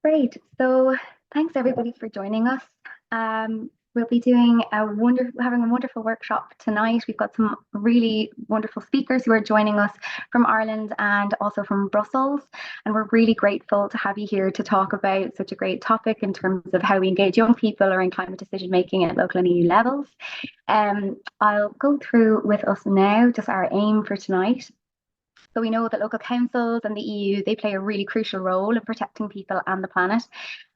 Great. So thanks everybody for joining us. We'll be doing having a wonderful workshop tonight. We've got some really wonderful speakers who are joining us from Ireland and also from Brussels. And we're really grateful to have you here to talk about such a great topic in terms of how we engage young people around climate decision making at local and EU levels. I'll go through with us now just our aim for tonight. So we know that local councils and the EU, they play a really crucial role in protecting people and the planet.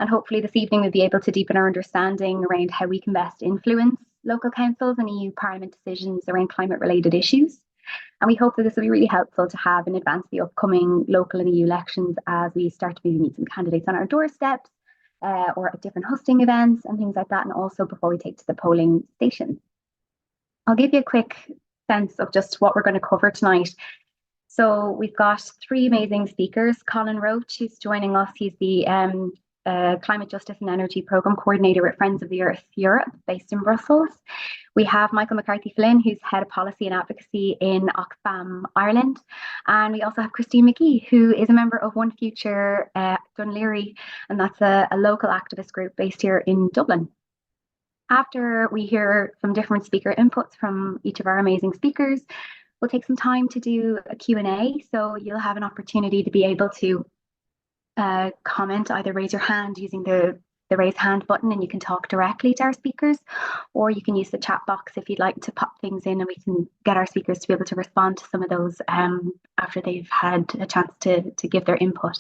And hopefully this evening we'll be able to deepen our understanding around how we can best influence local councils and EU Parliament decisions around climate related issues. And we hope that this will be really helpful to have in advance of the upcoming local and EU elections as we start to maybe meet some candidates on our doorsteps or at different hosting events and things like that. And also before we take to the polling station. I'll give you a quick sense of just what we're going to cover tonight. So we've got three amazing speakers. Colin Roach, who's joining us. He's the Climate Justice and Energy Programme Coordinator at Friends of the Earth Europe, based in Brussels. We have Michael McCarthy-Flynn, who's Head of Policy and Advocacy in Oxfam Ireland. And we also have Christine McGee, who is a member of One Future Dunleary, and that's a local activist group based here in Dublin. After we hear some different speaker inputs from each of our amazing speakers, we'll take some time to do a Q&A, so you'll have an opportunity to be able to comment, either raise your hand using the raise hand button and you can talk directly to our speakers, or you can use the chat box if you'd like to pop things in and we can get our speakers to be able to respond to some of those after they've had a chance to give their input.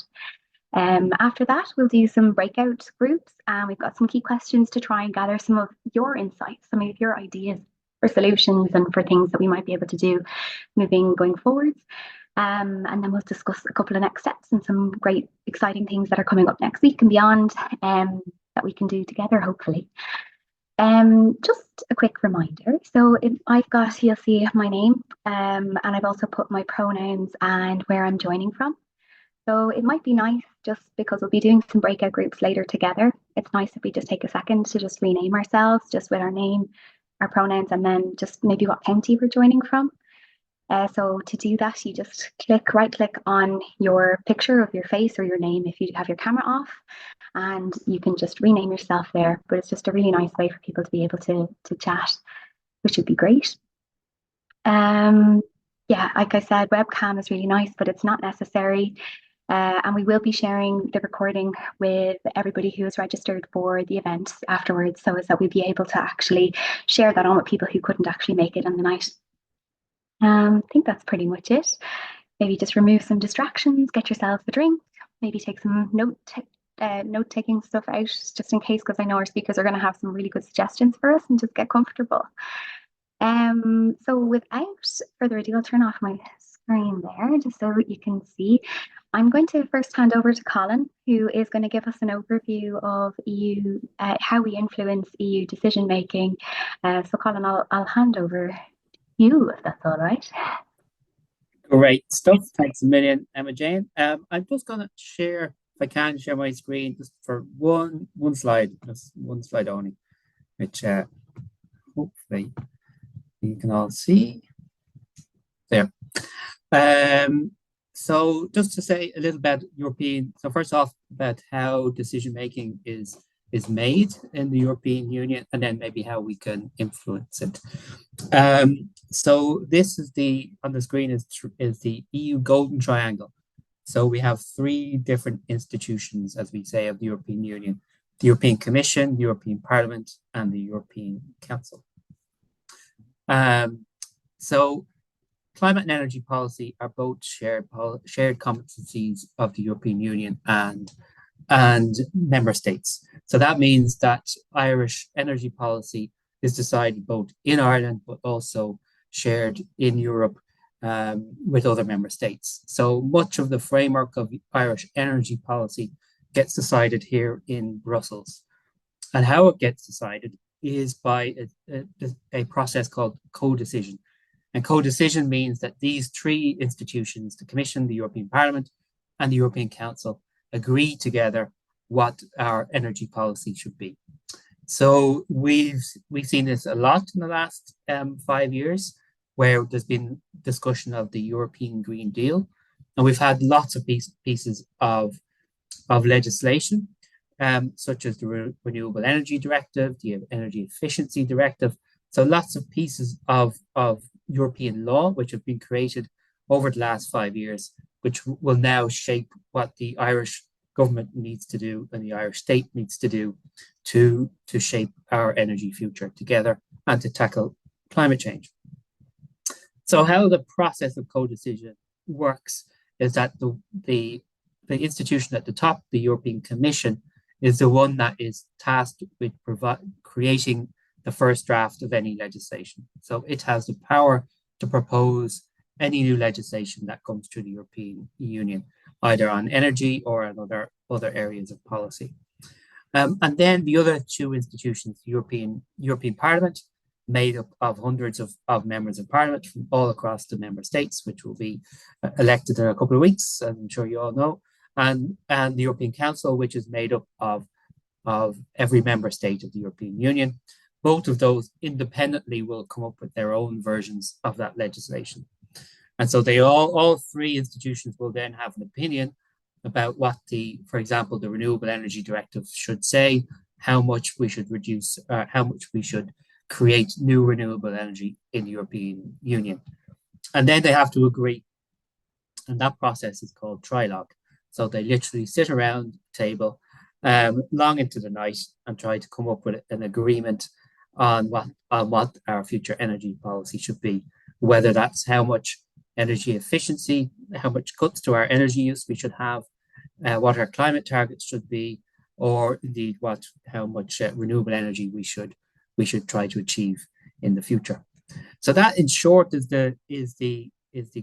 After that, we'll do some breakout groups and we've got some key questions to try and gather some of your insights, some of your ideas for solutions and for things that we might be able to do going forwards. And then we'll discuss a couple of next steps and some great exciting things that are coming up next week and beyond that we can do together, hopefully. Just a quick reminder. So you'll see my name and I've also put my pronouns and where I'm joining from. So it might be nice, just because we'll be doing some breakout groups later together. It's nice if we just take a second to just rename ourselves, just with our name, our pronouns, and then just maybe what county we're joining from. So to do that, you just right click on your picture of your face or your name if you have your camera off, and you can just rename yourself there. But it's just a really nice way for people to be able to chat, which would be great. Yeah, like I said, webcam is really nice, but it's not necessary. And we will be sharing the recording with everybody who is registered for the event afterwards, so as that we'll be able to actually share that on with people who couldn't actually make it on the night. I think that's pretty much it. Maybe just remove some distractions, get yourself a drink, maybe take some note-taking stuff out just in case, because I know our speakers are going to have some really good suggestions for us, and just get comfortable. So without further ado, I'll turn off my screen there just so you can see. I'm going to first hand over to Colin, who is going to give us an overview of EU, how we influence EU decision making. So Colin, I'll hand over to you, if that's all right. Great stuff. Thanks a million, Emma Jane. I'm just going to share, if I can, share my screen just for one slide, just one slide only, which hopefully you can all see. There. So just to say a little bit European, so first off about how decision making is made in the European Union, and then maybe how we can influence it. So this is on the screen is the EU Golden Triangle. So we have three different institutions, as we say, of the European Union: the European Commission, the European Parliament, and the European Council. So climate and energy policy are both shared competencies of the European Union and member states. So that means that Irish energy policy is decided both in Ireland, but also shared in Europe with other member states. So much of the framework of Irish energy policy gets decided here in Brussels. And how it gets decided is by a process called co-decision. And co-decision means that these three institutions, the Commission, the European Parliament, and the European Council, agree together what our energy policy should be. So we've seen this a lot in the last 5 years, where there's been discussion of the European Green Deal, and we've had lots of pieces of legislation. such as the Renewable Energy Directive, the Energy Efficiency Directive. So lots of pieces of European law which have been created over the last 5 years, which will now shape what the Irish government needs to do and the Irish state needs to do to shape our energy future together and to tackle climate change. So how the process of co-decision works is that the institution at the top, the European Commission, is the one that is tasked with creating the first draft of any legislation. So it has the power to propose any new legislation that comes through the European Union, either on energy or on other areas of policy. And then the other two institutions, the European Parliament, made up of hundreds of members of Parliament from all across the member states, which will be elected in a couple of weeks, as I'm sure you all know, and the European Council, which is made up of every member state of the European Union. Both of those independently will come up with their own versions of that legislation. And so they all three institutions will then have an opinion about what for example, the Renewable Energy Directive should say, how much we should reduce, how much we should create new renewable energy in the European Union. And then they have to agree. And that process is called trilogue. So they literally sit around the table long into the night and try to come up with an agreement on what our future energy policy should be, whether that's how much energy efficiency, how much cuts to our energy use we should have, what our climate targets should be, or indeed how much renewable energy we should try to achieve in the future. So that, in short, is the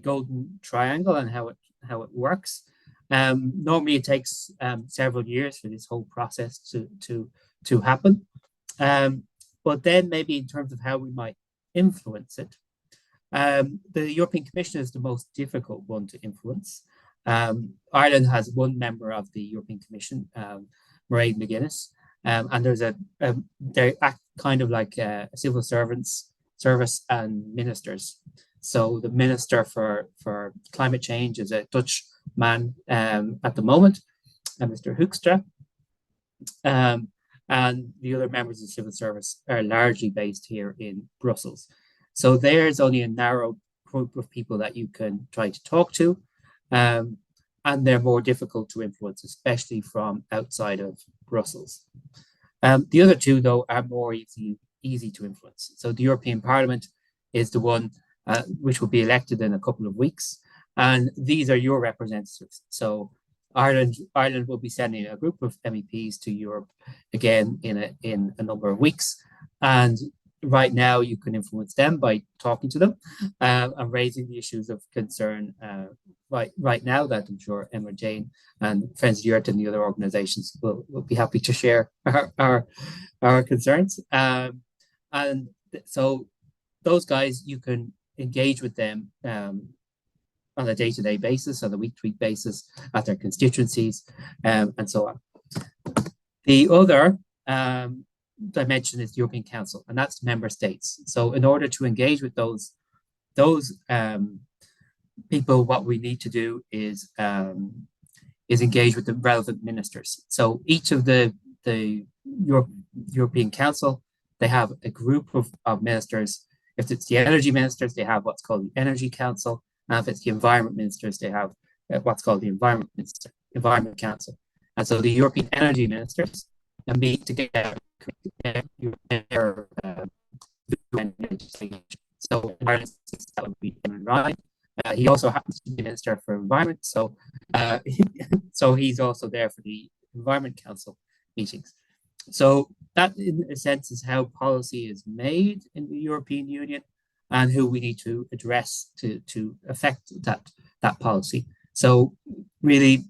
golden triangle and how it works. Normally, it takes several years for this whole process to happen. But then, maybe in terms of how we might influence it, the European Commission is the most difficult one to influence. Ireland has one member of the European Commission, Mairead McGuinness, and they act kind of like a civil service and ministers. So the Minister for Climate Change is a Dutch man at the moment, Mr. Hoekstra. And the other members of civil service are largely based here in Brussels. So there's only a narrow group of people that you can try to talk to, and they're more difficult to influence, especially from outside of Brussels. The other two, though, are more easy to influence. So the European Parliament is the one which will be elected in a couple of weeks, and these are your representatives. So Ireland will be sending a group of MEPs to Europe again in a number of weeks, and right now you can influence them by talking to them and raising the issues of concern. Right now, that I'm sure Emma Jane and Friends of the Earth and the other organisations will be happy to share our concerns. And so those guys, you can engage with them on a day-to-day basis, on a week-to-week basis, at their constituencies, and so on. The other dimension is the European Council, and that's member states. So in order to engage with those people, what we need to do is engage with the relevant ministers. So each of the European Council, they have a group of ministers. If it's the energy ministers, they have what's called the Energy Council. And if it's the environment ministers, they have what's called the Environment Council. And so the European energy ministers meet together. So in Ireland, that would be Eamon Ryan. He also happens to be the Minister for Environment, so he's also there for the Environment Council meetings. So that, in a sense, is how policy is made in the European Union, and who we need to address to affect that policy. So really,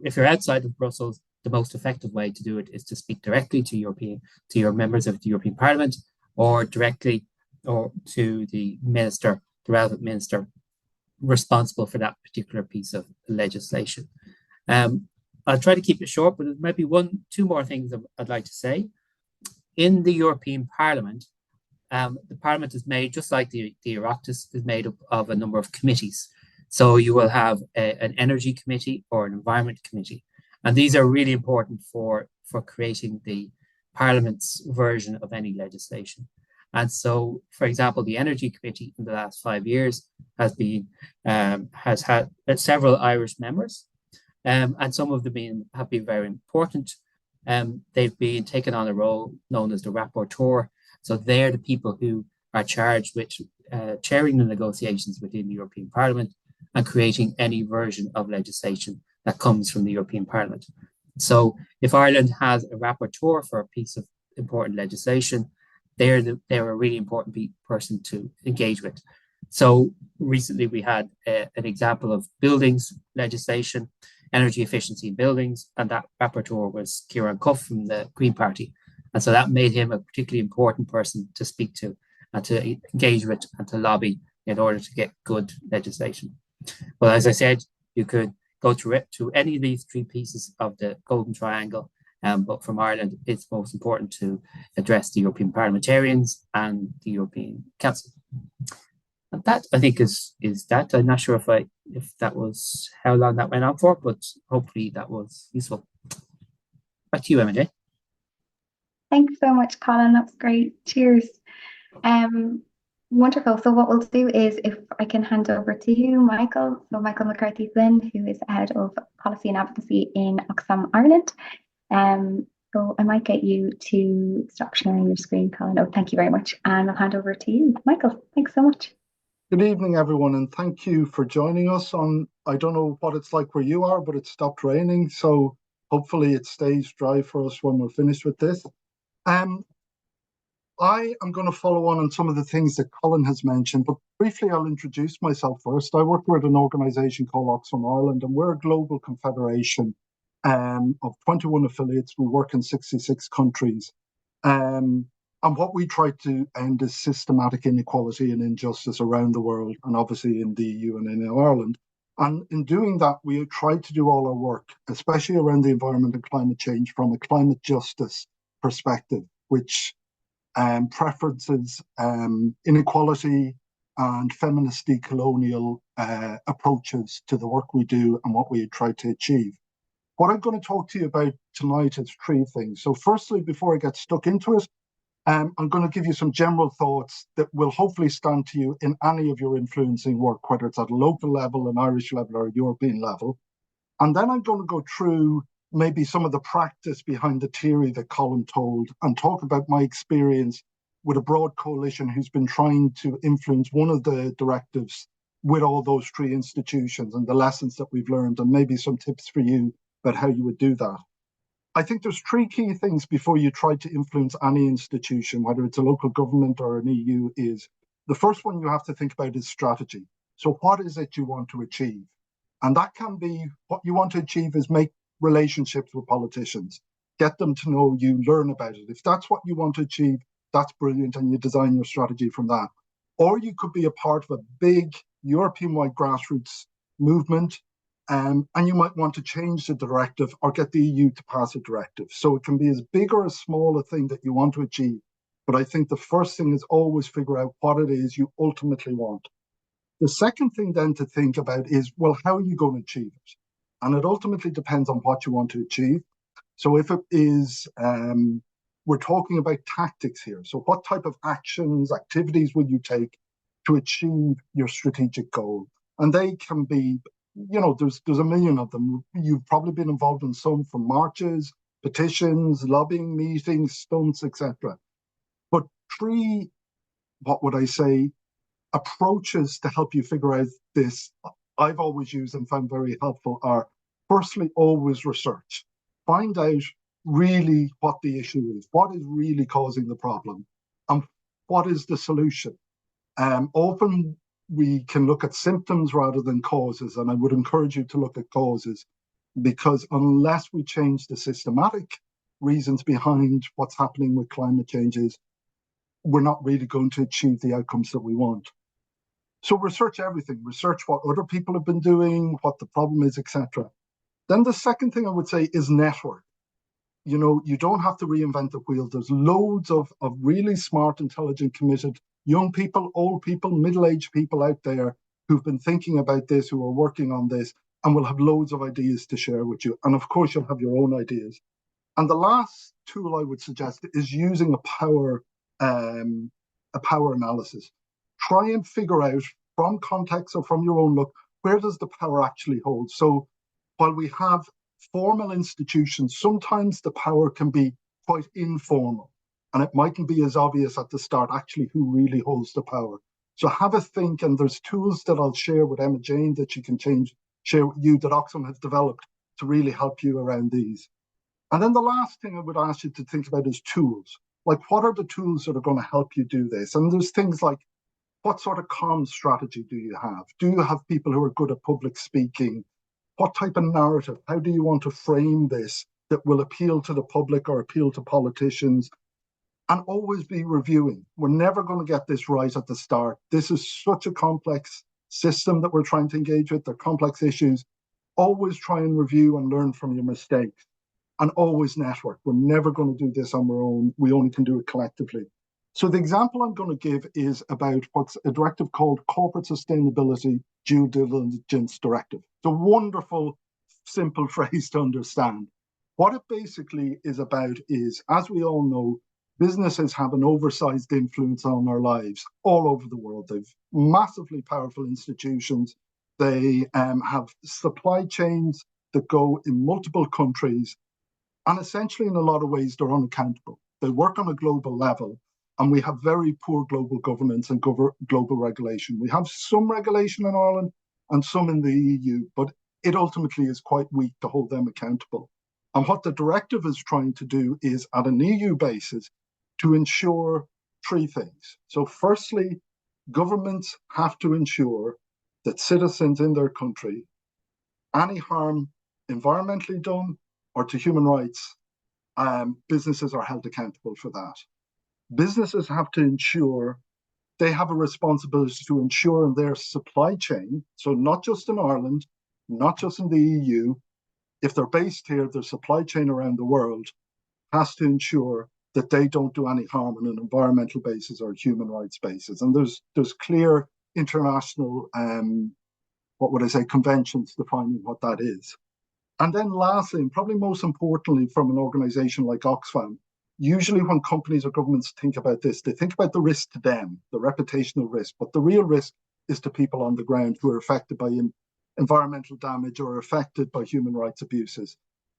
if you're outside of Brussels, the most effective way to do it is to speak directly to your members of the European Parliament, or directly or to the relevant minister responsible for that particular piece of legislation. I'll try to keep it short, but there's maybe two more things I'd like to say. In the European Parliament, the Parliament is made, just like the Oireachtas, is made up of a number of committees. So you will have an energy committee or an environment committee. And these are really important for for creating the Parliament's version of any legislation. And so, for example, the Energy Committee in the last 5 years has had several Irish members, and some of them have been very important. They've been taken on a role known as the rapporteur. So they're the people who are charged with chairing the negotiations within the European Parliament and creating any version of legislation that comes from the European Parliament. So if Ireland has a rapporteur for a piece of important legislation, they're a really important person to engage with. So recently we had an example of buildings legislation, energy efficiency in buildings, and that rapporteur was Kieran Cuff from the Green Party. And so that made him a particularly important person to speak to and to engage with and to lobby in order to get good legislation. Well, as I said, you could go to any of these three pieces of the Golden Triangle, but from Ireland, it's most important to address the European parliamentarians and the European Council. And that, I think, is that. I'm not sure if that was how long that went on for, but hopefully that was useful. Back to you, Emma. Thanks so much, Colin. That was great. Cheers. Wonderful. So what we'll do is, if I can hand over to you, Michael. So Michael McCarthy-Flynn, who is head of policy and advocacy in Oxfam Ireland. So I might get you to stop sharing your screen, Colin. Oh, thank you very much. And I'll hand over to you, Michael. Thanks so much. Good evening, everyone, and thank you for joining us on, I don't know what it's like where you are, but it stopped raining. So hopefully it stays dry for us when we're finished with this. I am going to follow on some of the things that Colin has mentioned, but briefly I'll introduce myself first. I work with an organisation called Oxfam Ireland, and we're a global confederation of 21 affiliates. We work in 66 countries. And what we try to end is systematic inequality and injustice around the world, and obviously in the EU and in Ireland. And in doing that, we try to do all our work, especially around the environment and climate change, from a climate justice perspective, which preferences inequality and feminist decolonial approaches to the work we do and what we try to achieve. What I'm going to talk to you about tonight is three things. So firstly, before I get stuck into it, I'm going to give you some general thoughts that will hopefully stand to you in any of your influencing work, whether it's at a local level, an Irish level, or a European level. And then I'm going to go through maybe some of the practice behind the theory that Colin told and talk about my experience with a broad coalition who's been trying to influence one of the directives with all those three institutions and the lessons that we've learned, and maybe some tips for you about how you would do that. I think there's three key things before you try to influence any institution, whether it's a local government or an EU, is the first one you have to think about is strategy. So what is it you want to achieve? And that can be, what you want to achieve is make relationships with politicians, get them to know you, learn about it. If that's what you want to achieve, that's brilliant, and you design your strategy from that. Or you could be a part of a big European-wide grassroots movement, and you might want to change the directive or get the EU to pass a directive. So it can be as big or as small a thing that you want to achieve. But I think the first thing is always figure out what it is you ultimately want. The second thing then to think about is, well, how are you going to achieve it? And it ultimately depends on what you want to achieve. So if it is, we're talking about tactics here. So what type of actions, activities will you take to achieve your strategic goal? And they can be, there's a million of them. You've probably been involved in some, from marches, petitions, lobbying meetings, stunts, etc. But three, what would I say, approaches to help you figure out this, I've always used and found very helpful, are firstly, always research. Find out really what the issue is, what is really causing the problem, and what is the solution. Often we can look at symptoms rather than causes, and I would encourage you to look at causes, because unless we change the systematic reasons behind what's happening with climate changes, we're not really going to achieve the outcomes that we want. So research everything, research what other people have been doing, what the problem is, etc. Then the second thing I would say is network. You don't have to reinvent the wheel. There's loads of really smart, intelligent, committed young people, old people, middle-aged people out there who've been thinking about this, who are working on this, and will have loads of ideas to share with you. And of course, you'll have your own ideas. And the last tool I would suggest is using a power analysis. Try and figure out from context or from your own look, where does the power actually hold? So while we have formal institutions, sometimes the power can be quite informal, and it mightn't be as obvious at the start actually who really holds the power. So have a think, and there's tools that I'll share with Emma Jane that she can share with you that Oxfam has developed to really help you around these. And then the last thing I would ask you to think about is tools. Like, what are the tools that are going to help you do this? And there's things like, what sort of comms strategy do you have? Do you have people who are good at public speaking? What type of narrative? How do you want to frame this that will appeal to the public or appeal to politicians? And always be reviewing. We're never going to get this right at the start. This is such a complex system that we're trying to engage with. They're complex issues. Always try and review and learn from your mistakes. And always network. We're never going to do this on our own. We only can do it collectively. So the example I'm going to give is about what's a directive called Corporate Sustainability Due Diligence Directive. It's a wonderful, simple phrase to understand. What it basically is about is, as we all know, businesses have an oversized influence on our lives all over the world. They've massively powerful institutions. They have supply chains that go in multiple countries. And essentially, in a lot of ways, they're unaccountable. They work on a global level, and we have very poor global governance and global regulation. We have some regulation in Ireland and some in the EU, but it ultimately is quite weak to hold them accountable. And what the directive is trying to do is, at an EU basis, to ensure three things. So firstly, governments have to ensure that citizens in their country, any harm environmentally done or to human rights, businesses are held accountable for that. Businesses have to ensure they have a responsibility to ensure in their supply chain, so not just in Ireland, not just in the EU, if they're based here, their supply chain around the world has to ensure that they don't do any harm on an environmental basis or a human rights basis. And there's clear international, conventions defining what that is. And then lastly, and probably most importantly from an organization like Oxfam, usually when companies or governments think about this, they think about the risk to them, the reputational risk, but the real risk is to people on the ground who are affected by environmental damage or affected by human rights abuses.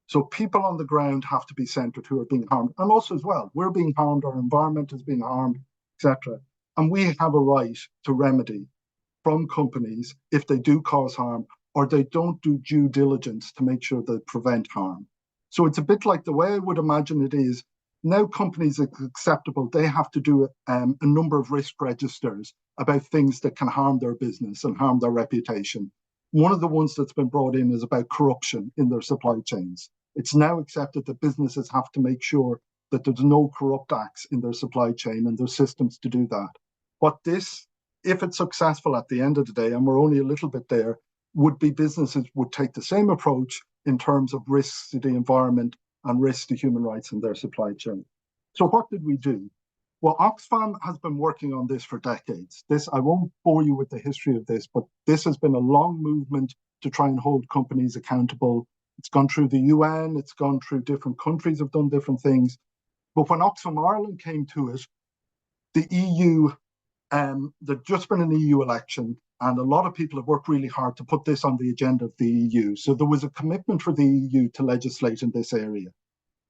So people on the ground have to be centered who are being harmed. And also as well, we're being harmed, our environment is being harmed, etc. And we have a right to remedy from companies if they do cause harm or they don't do due diligence to make sure they prevent harm. So it's a bit like the way I would imagine it is, now companies are acceptable, they have to do a number of risk registers about things that can harm their business and harm their reputation. One of the ones that's been brought in is about corruption in their supply chains. It's now accepted that businesses have to make sure that there's no corrupt acts in their supply chain and there's systems to do that. What this, if it's successful at the end of the day, and we're only a little bit there, would be businesses would take the same approach in terms of risks to the environment and risks to human rights in their supply chain. So what did we do? Well, Oxfam has been working on this for decades. I won't bore you with the history of this, but this has been a long movement to try and hold companies accountable. It's gone through the UN, it's gone through different countries have done different things. But when Oxfam Ireland came to it, the EU, there'd just been an EU election, and a lot of people have worked really hard to put this on the agenda of the EU. So there was a commitment for the EU to legislate in this area.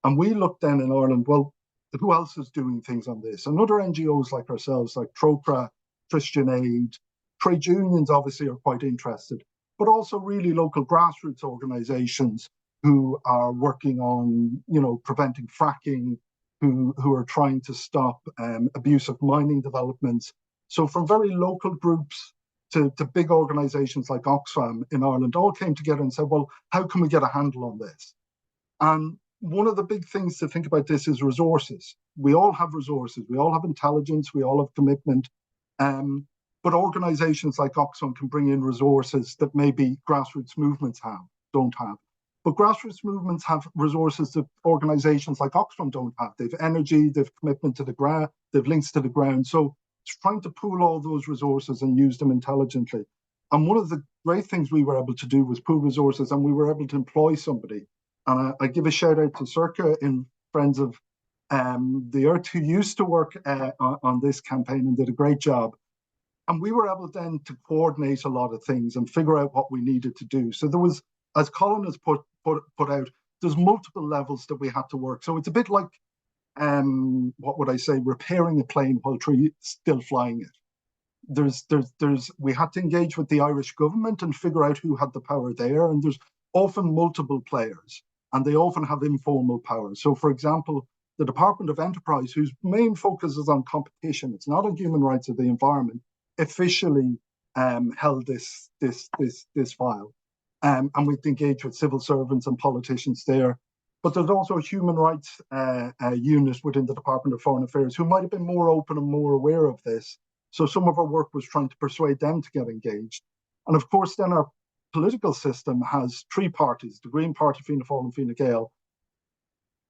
And we looked then in Ireland, well, who else is doing things on this? And other NGOs like ourselves, like Trócaire, Christian Aid, trade unions obviously are quite interested, but also really local grassroots organizations who are working on, preventing fracking, who are trying to stop abusive mining developments. So from very local groups to big organizations like Oxfam in Ireland all came together and said, well, how can we get a handle on this? And one of the big things to think about this is resources. We all have resources. We all have intelligence. We all have commitment. But organizations like Oxfam can bring in resources that maybe grassroots movements don't have. But grassroots movements have resources that organizations like Oxfam don't have. They've energy, they've commitment to the ground, they've links to the ground. So it's trying to pool all those resources and use them intelligently. And one of the great things we were able to do was pool resources, and we were able to employ somebody And I give a shout out to Circa in Friends of the Earth, who used to work on this campaign and did a great job. And we were able then to coordinate a lot of things and figure out what we needed to do. So there was, as Colin has put out, there's multiple levels that we had to work. So it's a bit like, what would I say, repairing a plane while still flying it. We had to engage with the Irish government and figure out who had the power there. And there's often multiple players, and they often have informal power. So, for example, the Department of Enterprise, whose main focus is on competition, it's not on human rights or the environment, officially held this file. And we'd engage with civil servants and politicians there. But there's also a human rights unit within the Department of Foreign Affairs who might have been more open and more aware of this. So some of our work was trying to persuade them to get engaged. And of course, then our political system has three parties, the Green Party, Fianna Fáil and Fine Gael.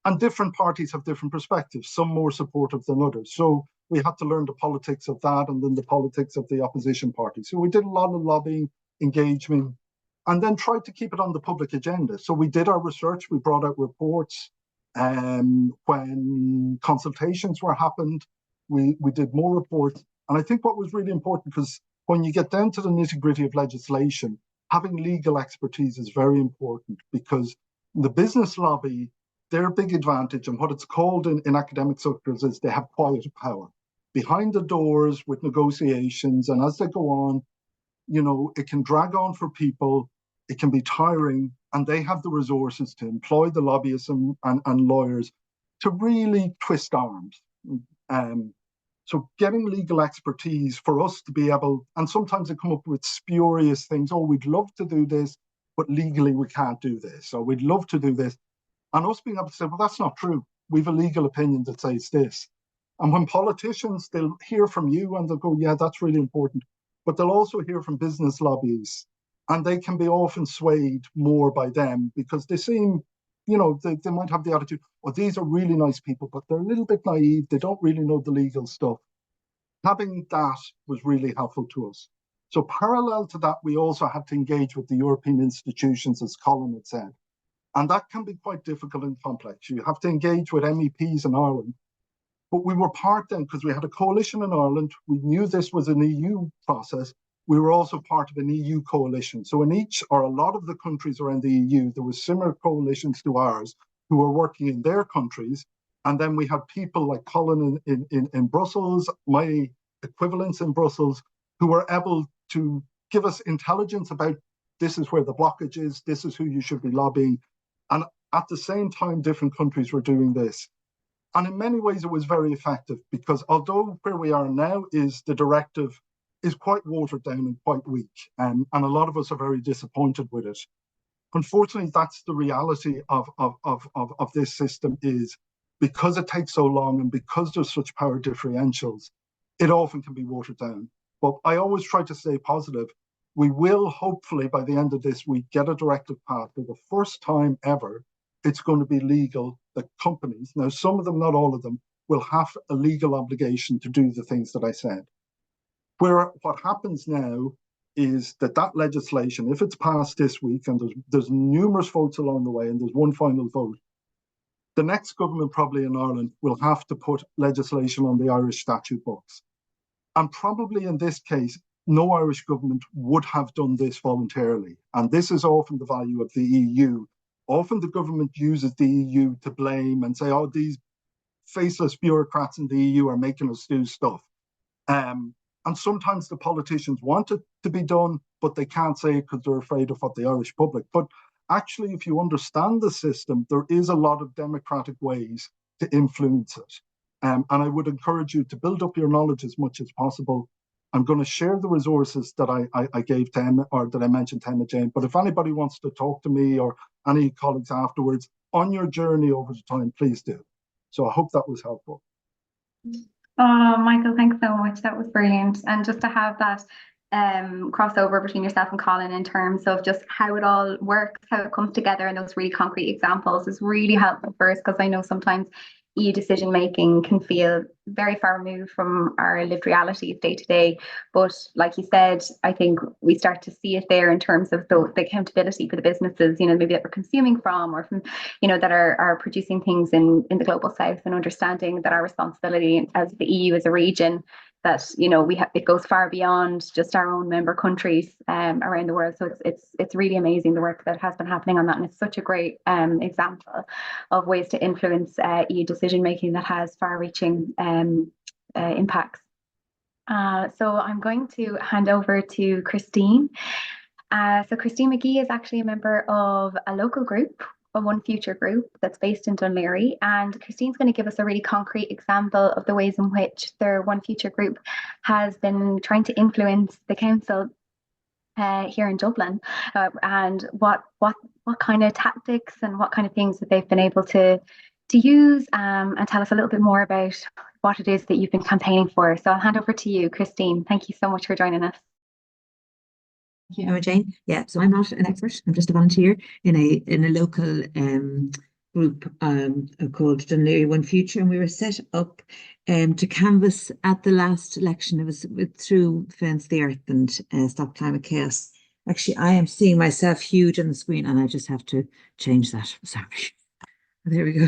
And different parties have different perspectives, some more supportive than others. So we had to learn the politics of that and then the politics of the opposition party. So we did a lot of lobbying, engagement, and then tried to keep it on the public agenda. So we did our research, we brought out reports. When consultations were happened, we did more reports. And I think what was really important, because when you get down to the nitty-gritty of legislation, having legal expertise is very important, because the business lobby, their big advantage, and what it's called in academic circles, is they have quiet power. Behind the doors with negotiations, and as they go on, it can drag on for people, it can be tiring, and they have the resources to employ the lobbyists and lawyers to really twist arms. So getting legal expertise for us to be able, and sometimes they come up with spurious things, we'd love to do this, but legally we can't do this, or we'd love to do this. And us being able to say, well, that's not true. We've a legal opinion that says this. And when politicians, they'll hear from you and they'll go, yeah, that's really important. But they'll also hear from business lobbies, and they can be often swayed more by them because they seem, they might have the attitude, these are really nice people, but they're a little bit naive. They don't really know the legal stuff. Having that was really helpful to us. So parallel to that, we also had to engage with the European institutions, as Colin had said. And that can be quite difficult and complex. You have to engage with MEPs in Ireland. But we were part then, because we had a coalition in Ireland. We knew this was an EU process. We were also part of an EU coalition. So in each, or a lot of the countries around the EU, there were similar coalitions to ours who were working in their countries. And then we had people like Colin in Brussels, my equivalents in Brussels, who were able to give us intelligence about this is where the blockage is, this is who you should be lobbying. And at the same time, different countries were doing this. And in many ways, it was very effective, because although where we are now is the directive is quite watered down and quite weak, and a lot of us are very disappointed with it. Unfortunately, that's the reality of this system, is because it takes so long and because there's such power differentials, it often can be watered down. But I always try to stay positive. We will hopefully, by the end of this week, get a directive passed for the first time ever. It's going to be legal that companies, now some of them, not all of them, will have a legal obligation to do the things that I said. Where what happens now is that legislation, if it's passed this week, and there's numerous votes along the way, and there's one final vote, the next government probably in Ireland will have to put legislation on the Irish statute books. And probably in this case, no Irish government would have done this voluntarily. And this is often the value of the EU. Often the government uses the EU to blame and say, these faceless bureaucrats in the EU are making us do stuff. And sometimes the politicians want it to be done, but they can't say it because they're afraid of what the Irish public. But actually, if you understand the system, there is a lot of democratic ways to influence it. And I would encourage you to build up your knowledge as much as possible. I'm going to share the resources that I gave to Emma, or that I mentioned to Emma Jane. But if anybody wants to talk to me or any colleagues afterwards on your journey over the time, please do. So I hope that was helpful. Oh, Michael, thanks so much. That was brilliant. And just to have that crossover between yourself and Colin in terms of just how it all works, how it comes together, and those really concrete examples is really helpful for us, because I know sometimes EU decision making can feel very far removed from our lived realities day to day. But like you said, I think we start to see it there in terms of the accountability for the businesses, maybe that we're consuming from, or from, that are producing things in the global south, and understanding that our responsibility as the EU, as a region, that it goes far beyond just our own member countries around the world. So it's really amazing the work that has been happening on that, and it's such a great example of ways to influence EU decision making that has far-reaching impacts. So I'm going to hand over to Christine. So Christine McGee is actually a member of a local group, a One Future group that's based in Dún Laoghaire, and Christine's going to give us a really concrete example of the ways in which their One Future group has been trying to influence the council here in Dublin, and what kind of tactics and what kind of things that they've been able to use, and tell us a little bit more about what it is that you've been campaigning for. So I'll hand over to you, Christine. Thank you so much for joining us. Thank you, Emma-Jane. Yeah, so I'm not an expert. I'm just a volunteer in a local group called Dún Laoghaire One Future, and we were set up to canvass at the last election. It was through Fence the Earth and Stop Climate Chaos. Actually, I am seeing myself huge on the screen, and I just have to change that. Sorry. There we go.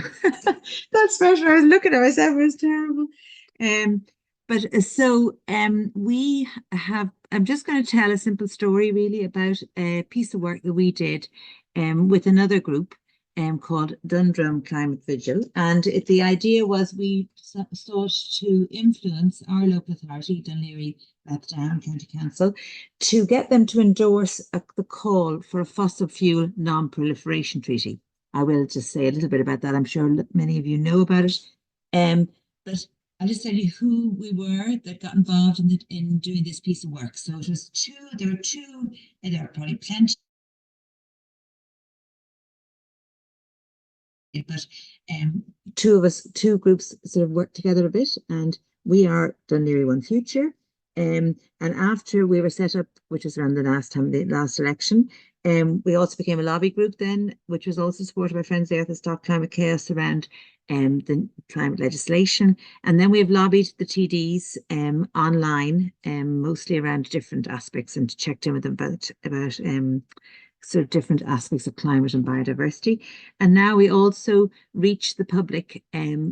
That's better. I was looking at myself. It was terrible. We have, I'm just going to tell a simple story really about a piece of work that we did with another group called Dundrum Climate Vigil. And the idea was we sought to influence our local authority, Dún Laoghaire Rathdown County Council, to get them to endorse the call for a fossil fuel non-proliferation treaty. I will just say a little bit about that. I'm sure many of you know about it. But I'll just tell you who we were that got involved in doing this piece of work. So it was there are probably plenty, but two groups sort of worked together a bit, and we are Dún Laoghaire One Future. And after we were set up, which was around the last election, we also became a lobby group then, which was also supported by Friends of the Earth and Stop Climate Chaos around the climate legislation. And then we've lobbied the TDs online, mostly around different aspects, and checked in with them about sort of different aspects of climate and biodiversity. And now we also reach the public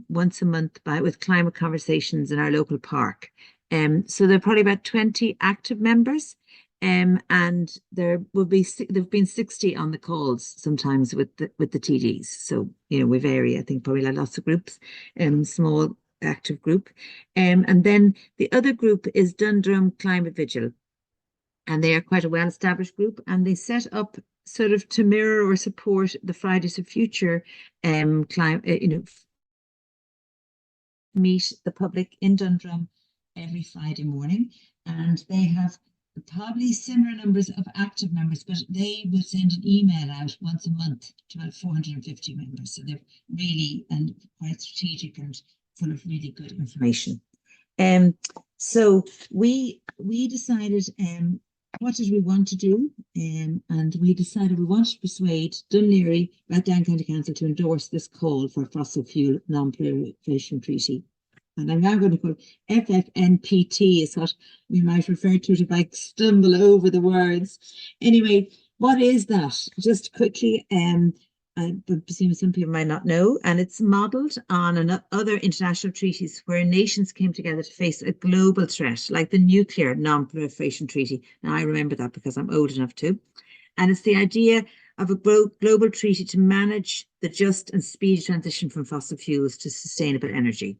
once a month with climate conversations in our local park. So there are probably about 20 active members, and there've been 60 on the calls sometimes with the TDs. So we vary. I think probably like lots of groups, small active group, and then the other group is Dundrum Climate Vigil, and they are quite a well-established group, and they set up sort of to mirror or support the Fridays of Future climate. Meet the public in Dundrum every Friday morning, and they have probably similar numbers of active members, but they will send an email out once a month to about 450 members. So they're really and quite strategic and full of really good information. So we decided what did we want to do, and we decided we wanted to persuade Dún Laoghaire Rathdown County Council to endorse this call for a fossil fuel non-proliferation treaty. And I'm now going to call FFNPT is what we might refer to it if I stumble over the words. Anyway, what is that? Just quickly, I presume some people might not know, and it's modelled on other international treaties where nations came together to face a global threat, like the nuclear non-proliferation treaty. Now, I remember that because I'm old enough to. And it's the idea of a global treaty to manage the just and speedy transition from fossil fuels to sustainable energy.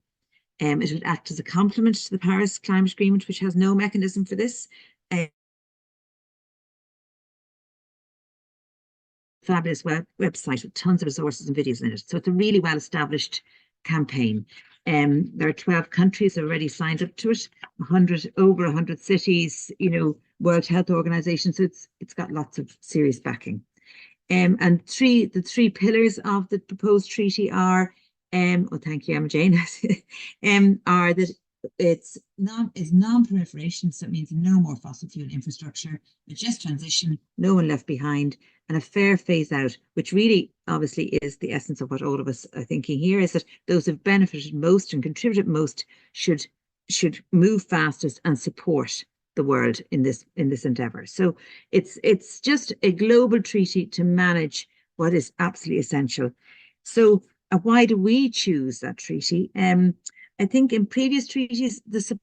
It would act as a complement to the Paris Climate Agreement, which has no mechanism for this. Fabulous website with tons of resources and videos in it. So it's a really well-established campaign. There are 12 countries already signed up to it, over 100 cities, World Health Organization. So it's got lots of serious backing. And the three pillars of the proposed treaty are, thank you, Emma-Jane, are that it's non-proliferation, so it means no more fossil fuel infrastructure, a just transition, no one left behind, and a fair phase out, which really obviously is the essence of what all of us are thinking here, is that those who've benefited most and contributed most should move fastest and support the world in this endeavor. So it's just a global treaty to manage what is absolutely essential. So why do we choose that treaty? I think in previous treaties, the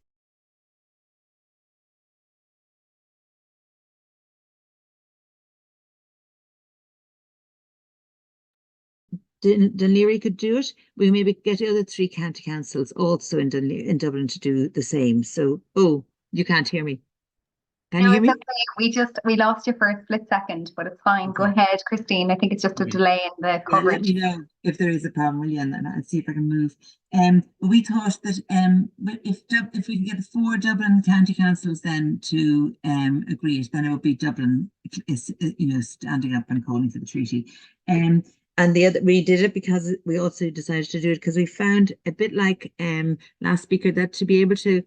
Dunleary could do it. We maybe get the other 3 county councils also in Dublin to do the same. So, oh, you can't hear me. Can you No, hear it's me? okay. We lost you for a split second, but it's fine. Go Okay. ahead, Christine. I think it's just a Okay. delay in the Yeah, let coverage. me know if there is a problem, will you? And I'll see if I can move. We thought that if we can get the 4 Dublin county councils then to agree, then it would be Dublin is standing up and calling for the treaty. And we did it because we also decided to do it because we found a bit like last speaker that to be able to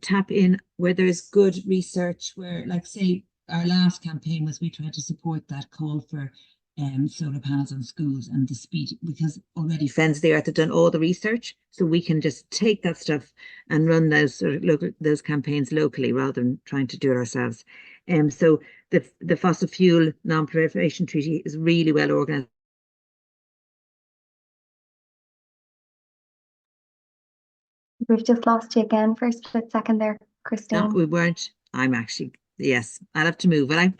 tap in where there's good research, where like say our last campaign was we tried to support that call for solar panels on schools and the speed, because already Friends of the Earth have done all the research, so we can just take that stuff and run those those campaigns locally rather than trying to do it ourselves. So the fossil fuel non-proliferation treaty is really well organized. We've just lost you again for a split second there, Christine. No, we weren't. I'm actually, yes, I'll have to move, will I?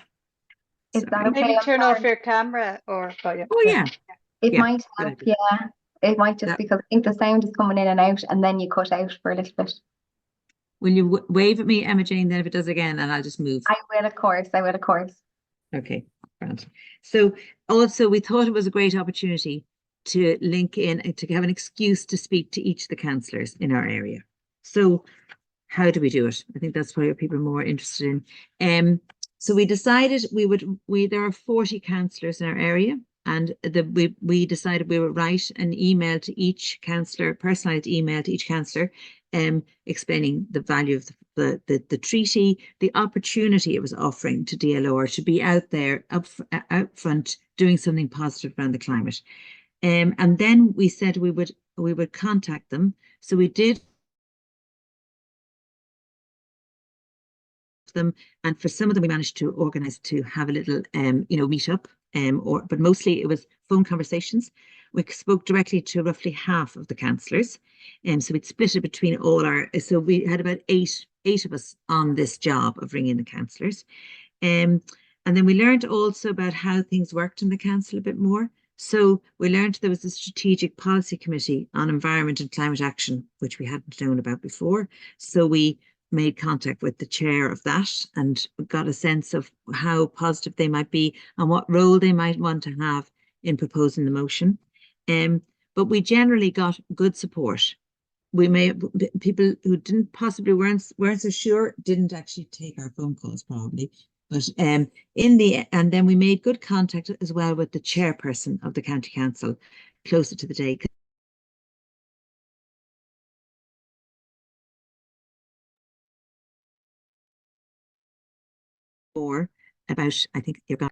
Is that Sorry. okay? Maybe I'm turn sorry. off your camera or Oh yeah, It Yeah, might good help, idea. yeah. It might just That- because I think the sound is coming in and out and then you cut out for a little bit. will you wave at me, Emma Jane, then if it does again, and I'll just move. I will, of course. I will, of course. Okay, grand. So also we thought it was a great opportunity to link in and to have an excuse to speak to each of the councillors in our area. So how do we do it? I think that's what people are more interested in. So we decided there are 40 councillors in our area, and we decided we would write an email to each councillor, personalised email to each councillor, explaining the value of the treaty, the opportunity it was offering to DLR to be out there, out front, doing something positive around the climate. And then we said we would contact them. So we did them, and for some of them we managed to organize to have a little meet up, but mostly it was phone conversations. We spoke directly to roughly half of the councillors, so we'd split it between so we had about eight of us on this job of ringing the councillors. And then we learned also about how things worked in the council a bit more. So we learned there was a strategic policy committee on environment and climate action, which we hadn't known about before. So we made contact with the chair of that and got a sense of how positive they might be and what role they might want to have in proposing the motion. But we generally got good support. People who weren't so sure didn't actually take our phone calls probably. But and then we made good contact as well with the chairperson of the county council closer to the day. More about, I think you're gone.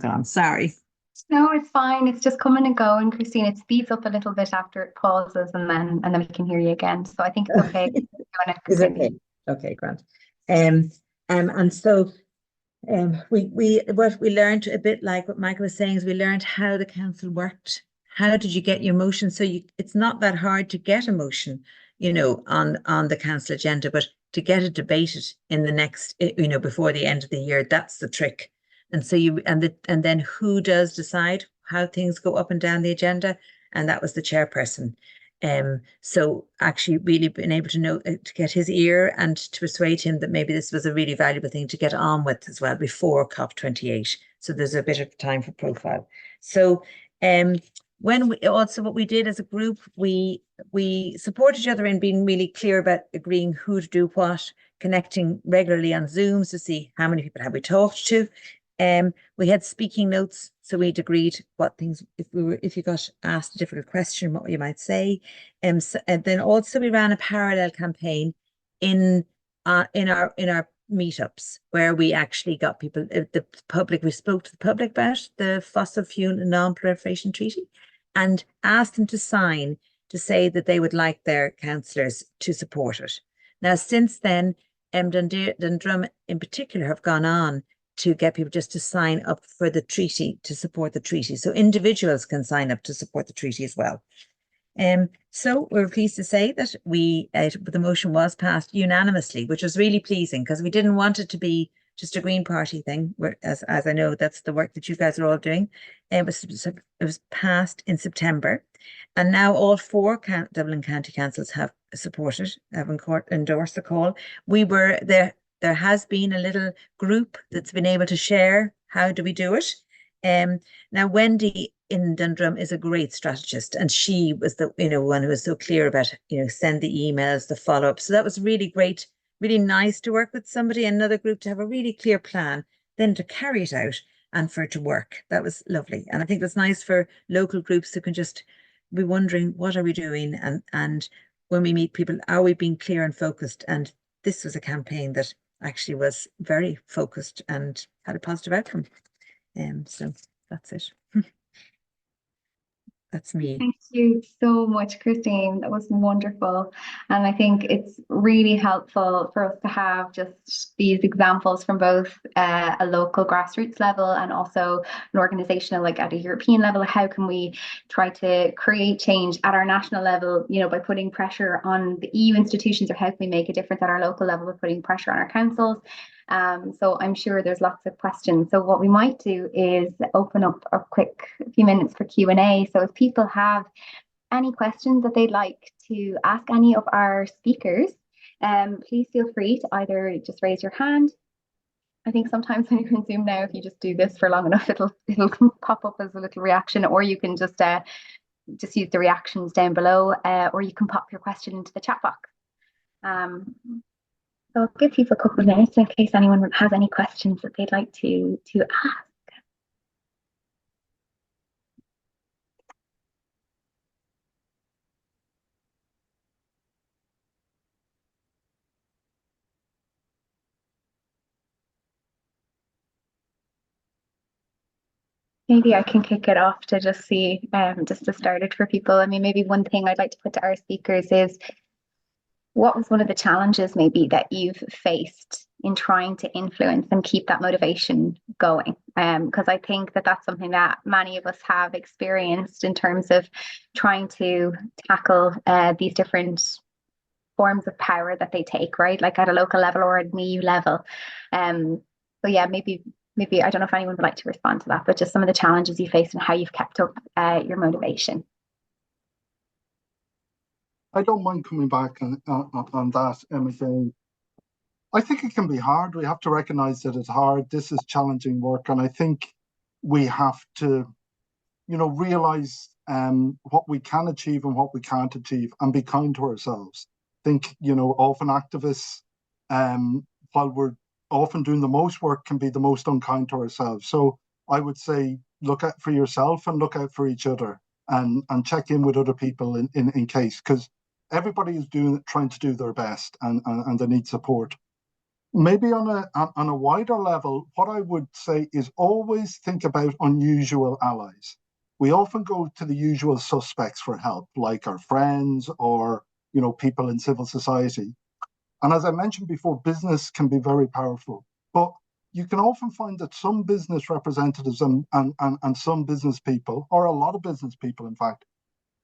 I'm sorry. No, it's fine. It's just coming and going, Christine. It speeds up a little bit after it pauses and then we can hear you again. So I think it's okay. You want to continue. Okay, Grant. And so what we learned a bit like what Michael was saying is we learned how the council worked. How did you get your motion? So it's not that hard to get a motion, on the council agenda, but to get it debated in the next, before the end of the year, that's the trick. And so and then who does decide how things go up and down the agenda? And that was the chairperson. So actually really being able to know, to get his ear and to persuade him that maybe this was a really valuable thing to get on with as well before COP28. So there's a bit of time for profile. So what we did as a group, we support each other in being really clear about agreeing who to do what, connecting regularly on Zooms to see how many people have we talked to. We had speaking notes, so we'd agreed what things, if you got asked a difficult question, what you might say. And then also we ran a parallel campaign in our meetups, where we actually got people, the public, we spoke to the public about the Fossil Fuel Non-Proliferation Treaty and asked them to sign to say that they would like their councillors to support it. Now, since then, Dundrum in particular have gone on to get people just to sign up for the treaty, to support the treaty. So individuals can sign up to support the treaty as well. So we're pleased to say that the motion was passed unanimously, which was really pleasing, because we didn't want it to be just a Green Party thing, as I know that's the work that you guys are all doing. It was passed in September, and now all 4 Dublin County Councils have supported, have endorsed the call. We were there. There has been a little group that's been able to share how do we do it. Now Wendy in Dundrum is a great strategist, and she was the one who was so clear about send the emails, the follow-up. So that was really great, really nice to work with somebody, another group, to have a really clear plan, then to carry it out and for it to work. That was lovely, and I think that's nice for local groups who can just be wondering, what are we doing, and when we meet people, are we being clear and focused? And this was a campaign that actually was very focused and had a positive outcome. So that's it. That's me. Thank you so much, Christine. That was wonderful. And I think it's really helpful for us to have just these examples from both a local grassroots level and also an organizational, like at a European level. How can we try to create change at our national level, by putting pressure on the EU institutions, or how can we make a difference at our local level by putting pressure on our councils? So I'm sure there's lots of questions. So what we might do is open up a quick few minutes for Q&A. So if people have any questions that they'd like to ask any of our speakers, please feel free to either just raise your hand. I think sometimes when you're in Zoom now, if you just do this for long enough, it'll pop up as a little reaction, or you can just use the reactions down below, or you can pop your question into the chat box. So I'll give people a couple of minutes in case anyone has any questions that they'd like to ask. Maybe I can kick it off to just see, just to start it for people. I mean, maybe one thing I'd like to put to our speakers is, what was one of the challenges maybe that you've faced in trying to influence and keep that motivation going? Because I think that that's something that many of us have experienced in terms of trying to tackle these different forms of power that they take, right? Like at a local level or at an EU level. So yeah, maybe I don't know if anyone would like to respond to that, but just some of the challenges you faced and how you've kept up your motivation. I don't mind coming back on that, Emma. I think it can be hard. We have to recognize that it's hard. This is challenging work, and I think we have to, realize what we can achieve and what we can't achieve, and be kind to ourselves. I think, often activists, while we're often doing the most work, can be the most unkind to ourselves. So I would say, look out for yourself and look out for each other, and check in with other people in case, because everybody is trying to do their best, and they need support. Maybe on a wider level, what I would say is always think about unusual allies. We often go to the usual suspects for help, like our friends or people in civil society. And as I mentioned before, business can be very powerful, but you can often find that some business representatives and some business people, or a lot of business people, in fact,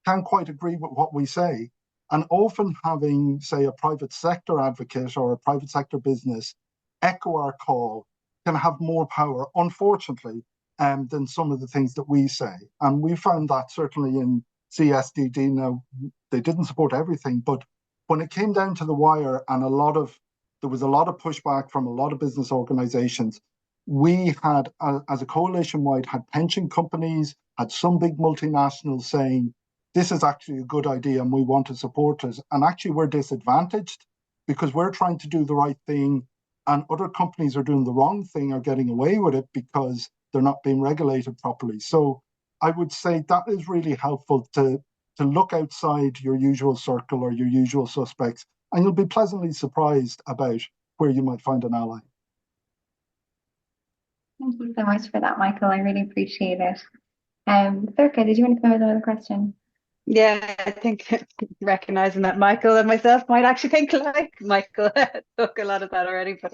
can't quite agree with what we say. And often having, say, a private sector advocate or a private sector business echo our call can have more power, unfortunately, than some of the things that we say. And we found that certainly in CSDD. Now, they didn't support everything, but when it came down to the wire, and there was a lot of pushback from a lot of business organizations, we had, as a coalition-wide, had pension companies, had some big multinationals saying, this is actually a good idea and we want to support it. And actually we're disadvantaged because we're trying to do the right thing and other companies are doing the wrong thing or getting away with it because they're not being regulated properly. So I would say that is really helpful to look outside your usual circle or your usual suspects, and you'll be pleasantly surprised about where you might find an ally. Thank you so much for that, Michael. I really appreciate it. Thurka, did you want to come with another question? Yeah, I think recognizing that Michael and myself might actually think like Michael took a lot of that already, but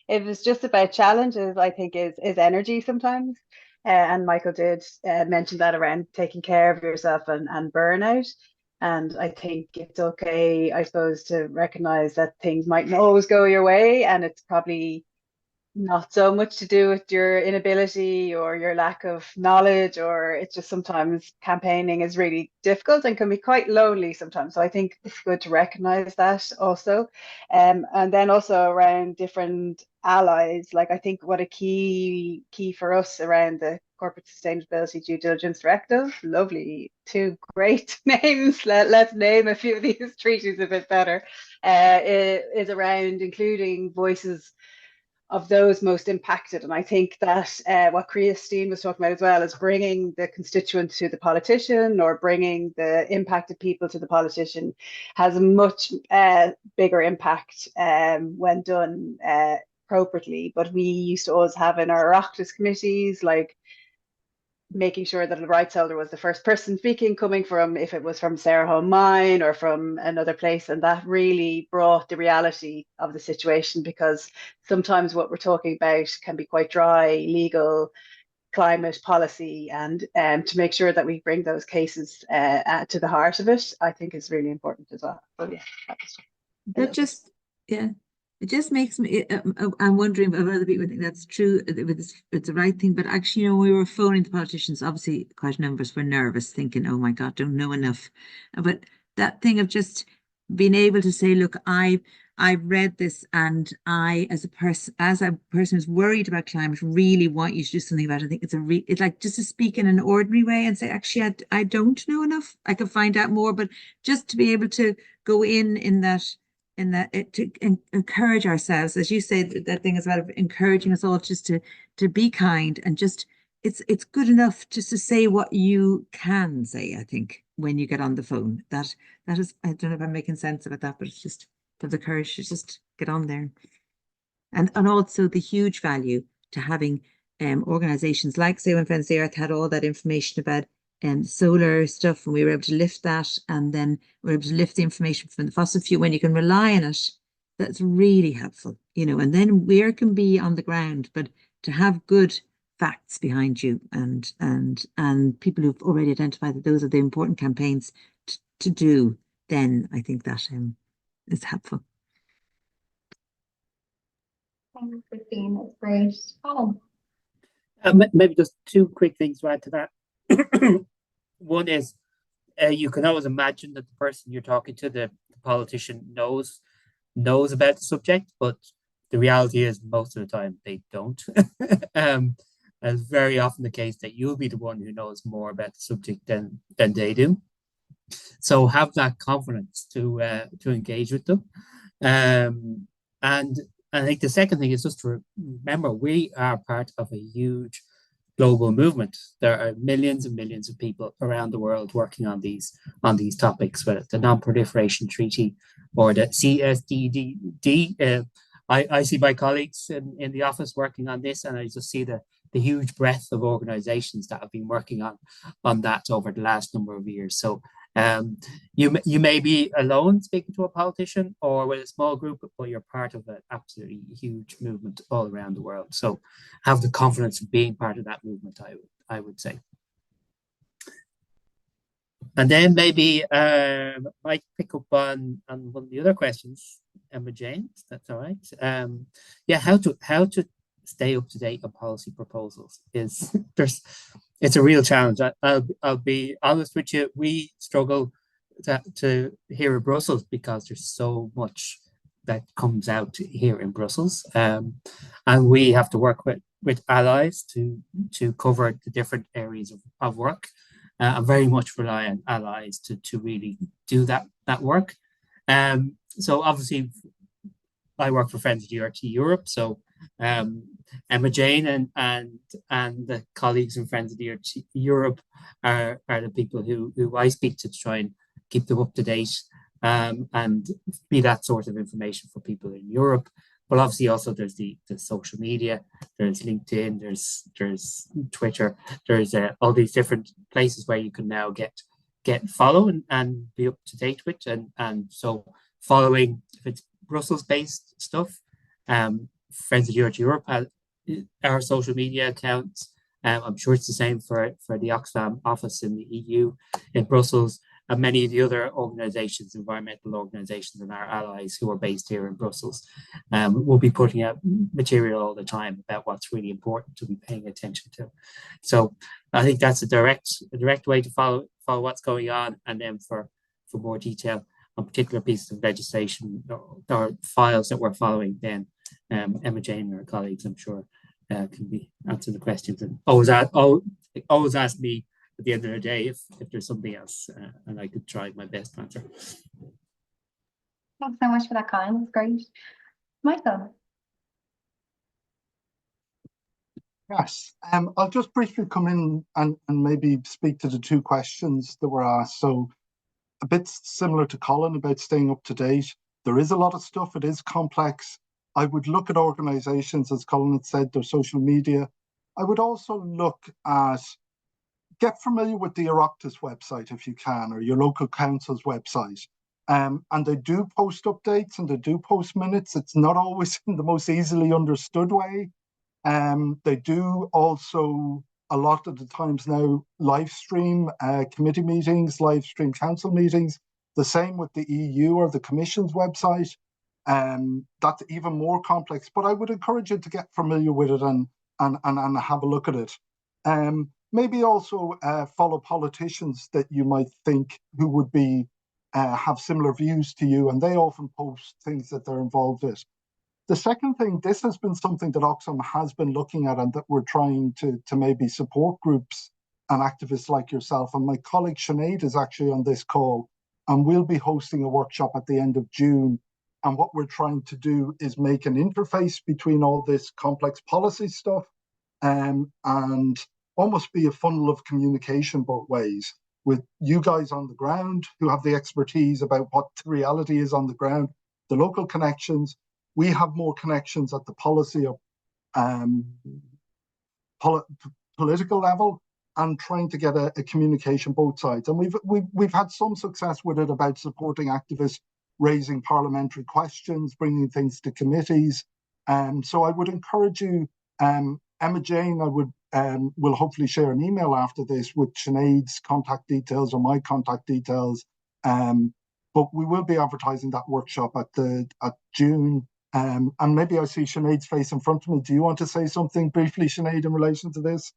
it was just about challenges, I think, is energy sometimes. And Michael did mention that around taking care of yourself and burnout. And I think it's okay, I suppose, to recognize that things might not always go your way, and it's probably not so much to do with your inability or your lack of knowledge, or it's just sometimes campaigning is really difficult and can be quite lonely sometimes. So I think it's good to recognize that also. And then also around different allies, like I think what a key for us around the Corporate Sustainability Due Diligence Directive, lovely, two great names. Let's name a few of these treaties a bit better, is around including voices of those most impacted. And I think that what Christine was talking about as well is bringing the constituent to the politician, or bringing the impacted people to the politician, has a much bigger impact when done appropriately. But we used to always have in our Oireachtas committees, like making sure that the rights holder was the first person speaking, coming from, if it was from Sarah Home Mine or from another place. And that really brought the reality of the situation, because sometimes what we're talking about can be quite dry, legal, climate policy, and to make sure that we bring those cases to the heart of it, I think is really important as well. So yeah, that just, yeah. It just makes me, I'm wondering if other people think that's true, it's the right thing. But actually, we were phoning the politicians, obviously quite a number of us were nervous, thinking, oh my God, don't know enough. But that thing of just being able to say, look, I've read this, and I, as a person who's worried about climate, really want you to do something about it. I think it's like just to speak in an ordinary way and say, actually, I don't know enough. I can find out more. But just to be able to go in that to encourage ourselves, as you say, that thing is about encouraging us all just to be kind, and just it's good enough just to say what you can say. I think when you get on the phone, that is, I don't know if I'm making sense about that, but it's just to have the courage to just get on there, and also the huge value to having organizations like Say When Friends the Earth had all that information about solar stuff, and we were able to lift that, and then we were able to lift the information from the fossil fuel. When you can rely on it, that's really helpful, and then where it can be on the ground, but to have good facts behind you, and people who've already identified that those are the important campaigns to do, then I think that is helpful. Thanks, Christine. That's great. Colin. Maybe just two quick things to add to that. One is, you can always imagine that the person you're talking to, the politician, knows about the subject, but the reality is most of the time they don't. And it's very often the case that you'll be the one who knows more about the subject than they do. So have that confidence to engage with them. And I think the second thing is just to remember, we are part of a huge global movement. There are millions and millions of people around the world working on these topics, whether it's the Non-Proliferation Treaty or the CSDD. I see my colleagues in the office working on this, and I just see the huge breadth of organizations that have been working on that over the last number of years. So you may be alone speaking to a politician or with a small group, but you're part of an absolutely huge movement all around the world. So have the confidence of being part of that movement, I would say. And then maybe might pick up on one of the other questions, Emma Jane, that's all right. Yeah, how to stay up to date on policy proposals it's a real challenge. I'll be honest with you. We struggle to here in Brussels because there's so much that comes out here in Brussels, and we have to work with allies to cover the different areas of work. I very much rely on allies to really do that work. So obviously, I work for Friends of DRT Europe, so Emma Jane and the colleagues and Friends of DRT Europe are the people who I speak to try and keep them up to date, and be that sort of information for people in Europe. But obviously also there's the social media, there's LinkedIn, there's Twitter, there's all these different places where you can now get follow and be up to date with, and so following, if it's Brussels based stuff, Friends of Europe has our social media accounts. I'm sure it's the same for the Oxfam office in the EU in Brussels, and many of the other organizations, environmental organizations, and our allies who are based here in Brussels. Will be putting out material all the time about what's really important to be paying attention to. So I think that's a direct way to follow what's going on, and then for more detail on particular pieces of legislation or files that we're following, then Emma Jane and her colleagues, I'm sure, can be answer the questions, and always ask me at the end of the day if there's something else, and I could try my best to answer. Thanks so much for that, Colin. That's great. Michael. Yes, I'll just briefly come in and maybe speak to the two questions that were asked. So a bit similar to Colin about staying up to date. There is a lot of stuff. It is complex. I would look at organizations, as Colin had said, their social media. I would also look at, get familiar with the Oireachtas website if you can, or your local council's website. And they do post updates and they do post minutes. It's not always in the most easily understood way. They do also, a lot of the times now, live stream committee meetings, live stream council meetings. The same with the EU or the Commission's website. That's even more complex, but I would encourage you to get familiar with it and have a look at it. Maybe also follow politicians that you might think who would be have similar views to you, and they often post things that they're involved with. The second thing, this has been something that Oxfam has been looking at, and that we're trying to maybe support groups and activists like yourself. And my colleague Sinead is actually on this call, and we'll be hosting a workshop at the end of June. And what we're trying to do is make an interface between all this complex policy stuff and almost be a funnel of communication both ways, with you guys on the ground who have the expertise about what the reality is on the ground, the local connections. We have more connections at the policy or political level, and trying to get a communication both sides. And we've had some success with it about supporting activists, raising parliamentary questions, bringing things to committees. So I would encourage you, Emma Jane, will hopefully share an email after this with Sinead's contact details or my contact details. But we will be advertising that workshop at June. And maybe I see Sinead's face in front of me. Do you want to say something briefly, Sinead, in relation to this?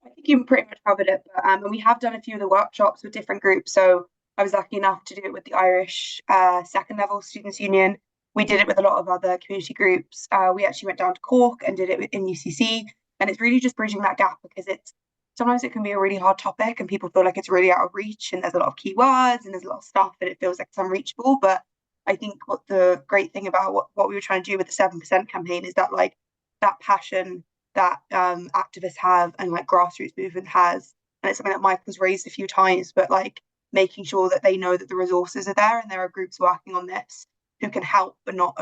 I think you pretty much covered it, but and we have done a few of the workshops with different groups. So I was lucky enough to do it with the Irish second level students union. We did it with a lot of other community groups. We actually went down to Cork and did it in UCC, and it's really just bridging that gap, because sometimes it can be a really hard topic and people feel like it's really out of reach, and there's a lot of keywords and there's a lot of stuff and it feels like it's unreachable. But I think what the great thing about what we were trying to do with the 7% campaign is that, like, that passion that activists have and like grassroots movement has, and it's something that Michael's raised a few times, but like making sure that they know that the resources are there and there are groups working on this who can help but not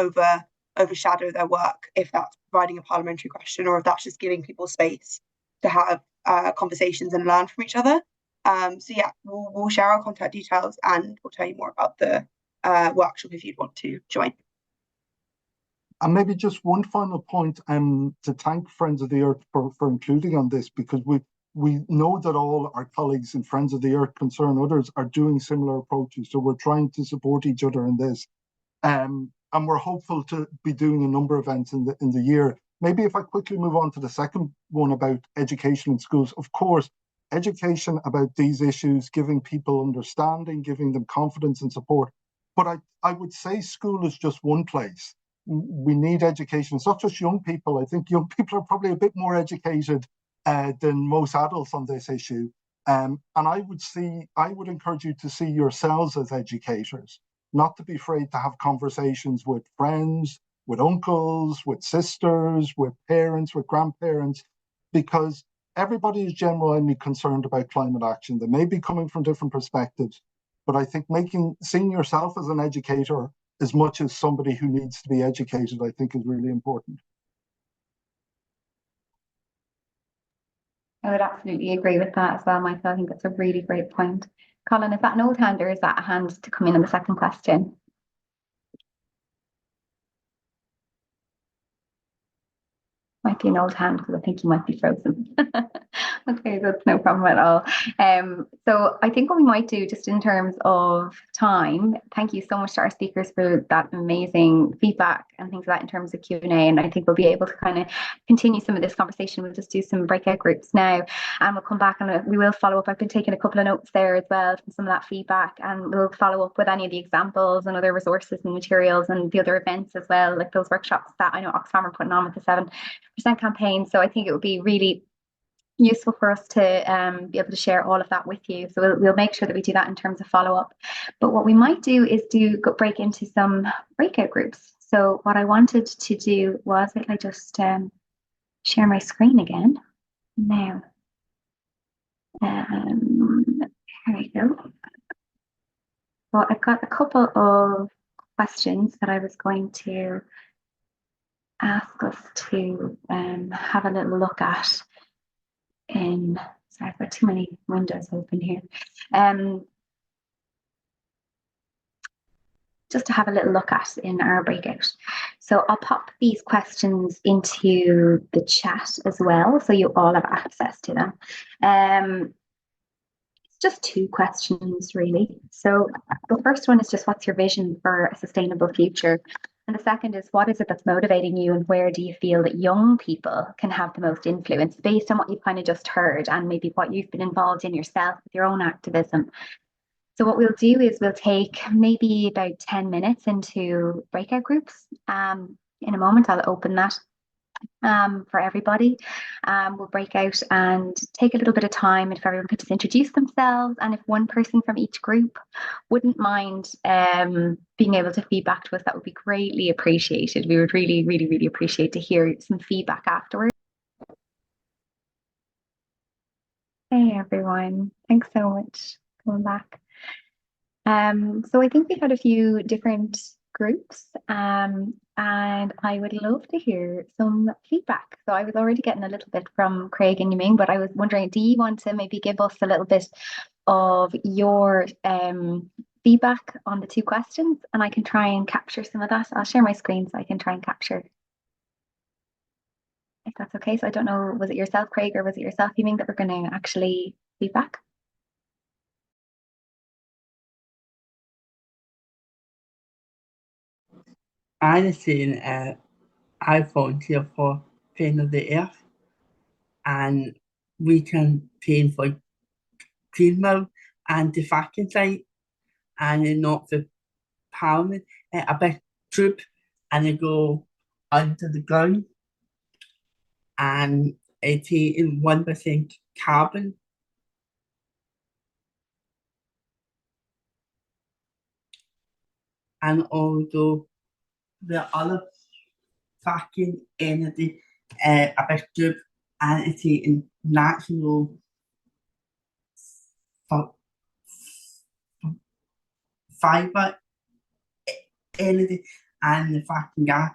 overshadow their work, if that's providing a parliamentary question or if that's just giving people space to have conversations and learn from each other. So yeah, we'll share our contact details and we'll tell you more about the workshop if you'd want to join. And maybe just one final point, to thank Friends of the Earth for including on this, because we know that all our colleagues in Friends of the Earth, Concern Others, are doing similar approaches. So we're trying to support each other in this. And we're hopeful to be doing a number of events in the year. Maybe if I quickly move on to the second one about education in schools. Of course, education about these issues, giving people understanding, giving them confidence and support. But I would say school is just one place. We need education. It's not just young people. I think young people are probably a bit more educated than most adults on this issue. And I would encourage you to see yourselves as educators. not to be afraid to have conversations with friends, with uncles, with sisters, with parents, with grandparents, because everybody is genuinely concerned about climate action. They may be coming from different perspectives, but I think seeing yourself as an educator as much as somebody who needs to be educated, I think is really important. I would absolutely agree with that as well, Michael. I think that's a really great point. Colin, is that an old hand or is that a hand to come in on the second question? Might be an old hand because I think you might be frozen. Okay, that's no problem at all. So I think what we might do just in terms of time, thank you so much to our speakers for that amazing feedback and things like that in terms of Q&A. And I think we'll be able to kind of continue some of this conversation. We'll just do some breakout groups now and we'll come back and we will follow up. I've been taking a couple of notes there as well from some of that feedback, and we'll follow up with any of the examples and other resources and materials and the other events as well, like those workshops that I know Oxfam are putting on with the 7% campaign. So I think it would be really useful for us to be able to share all of that with you. So we'll make sure that we do that in terms of follow-up. But what we might do is break into some breakout groups. So what I wanted to do was, if I just share my screen again now. Here we go. Well, I've got a couple of questions that I was going to ask us to have a little look at. Sorry, I've got too many windows open here. Just to have a little look at in our breakout. So I'll pop these questions into the chat as well, so you all have access to them. It's just 2 questions really. So the first one is just, what's your vision for a sustainable future? And the second is, what is it that's motivating you and where do you feel that young people can have the most influence based on what you've kind of just heard and maybe what you've been involved in yourself with your own activism? So what we'll do is we'll take maybe about 10 minutes into breakout groups. In a moment, I'll open that for everybody. We'll break out and take a little bit of time if everyone could just introduce themselves, and if one person from each group wouldn't mind being able to feedback to us, that would be greatly appreciated. We would really, really, really appreciate to hear some feedback afterwards. Hey everyone, thanks so much for coming back. So I think we had a few different groups, and I would love to hear some feedback. So I was already getting a little bit from Craig and Yiming, but I was wondering, do you want to maybe give us a little bit of your feedback on the 2 questions, and I can try and capture some of that. I'll share my screen so I can try and capture, if that's okay. So I don't know, was it yourself, Craig, or was it yourself, Yiming, that we're going to actually feedback? I was saying I volunteer for Friend of the Earth, and we campaign for Green Mill and the Facking site, and then not for Parliament, a big troop, and they go under the ground and it's in 1% carbon. And although the other fucking energy a big group, and it's in national fiber energy and the fucking gas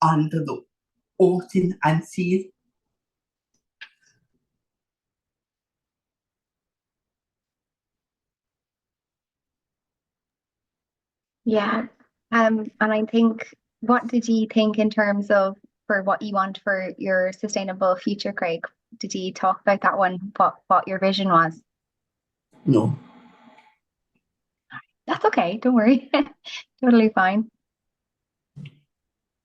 under the ocean and sea. Yeah, and I think, what did you think in terms of for what you want for your sustainable future, Craig? Did you talk about that one? What your vision was? No. That's okay, don't worry. Totally fine.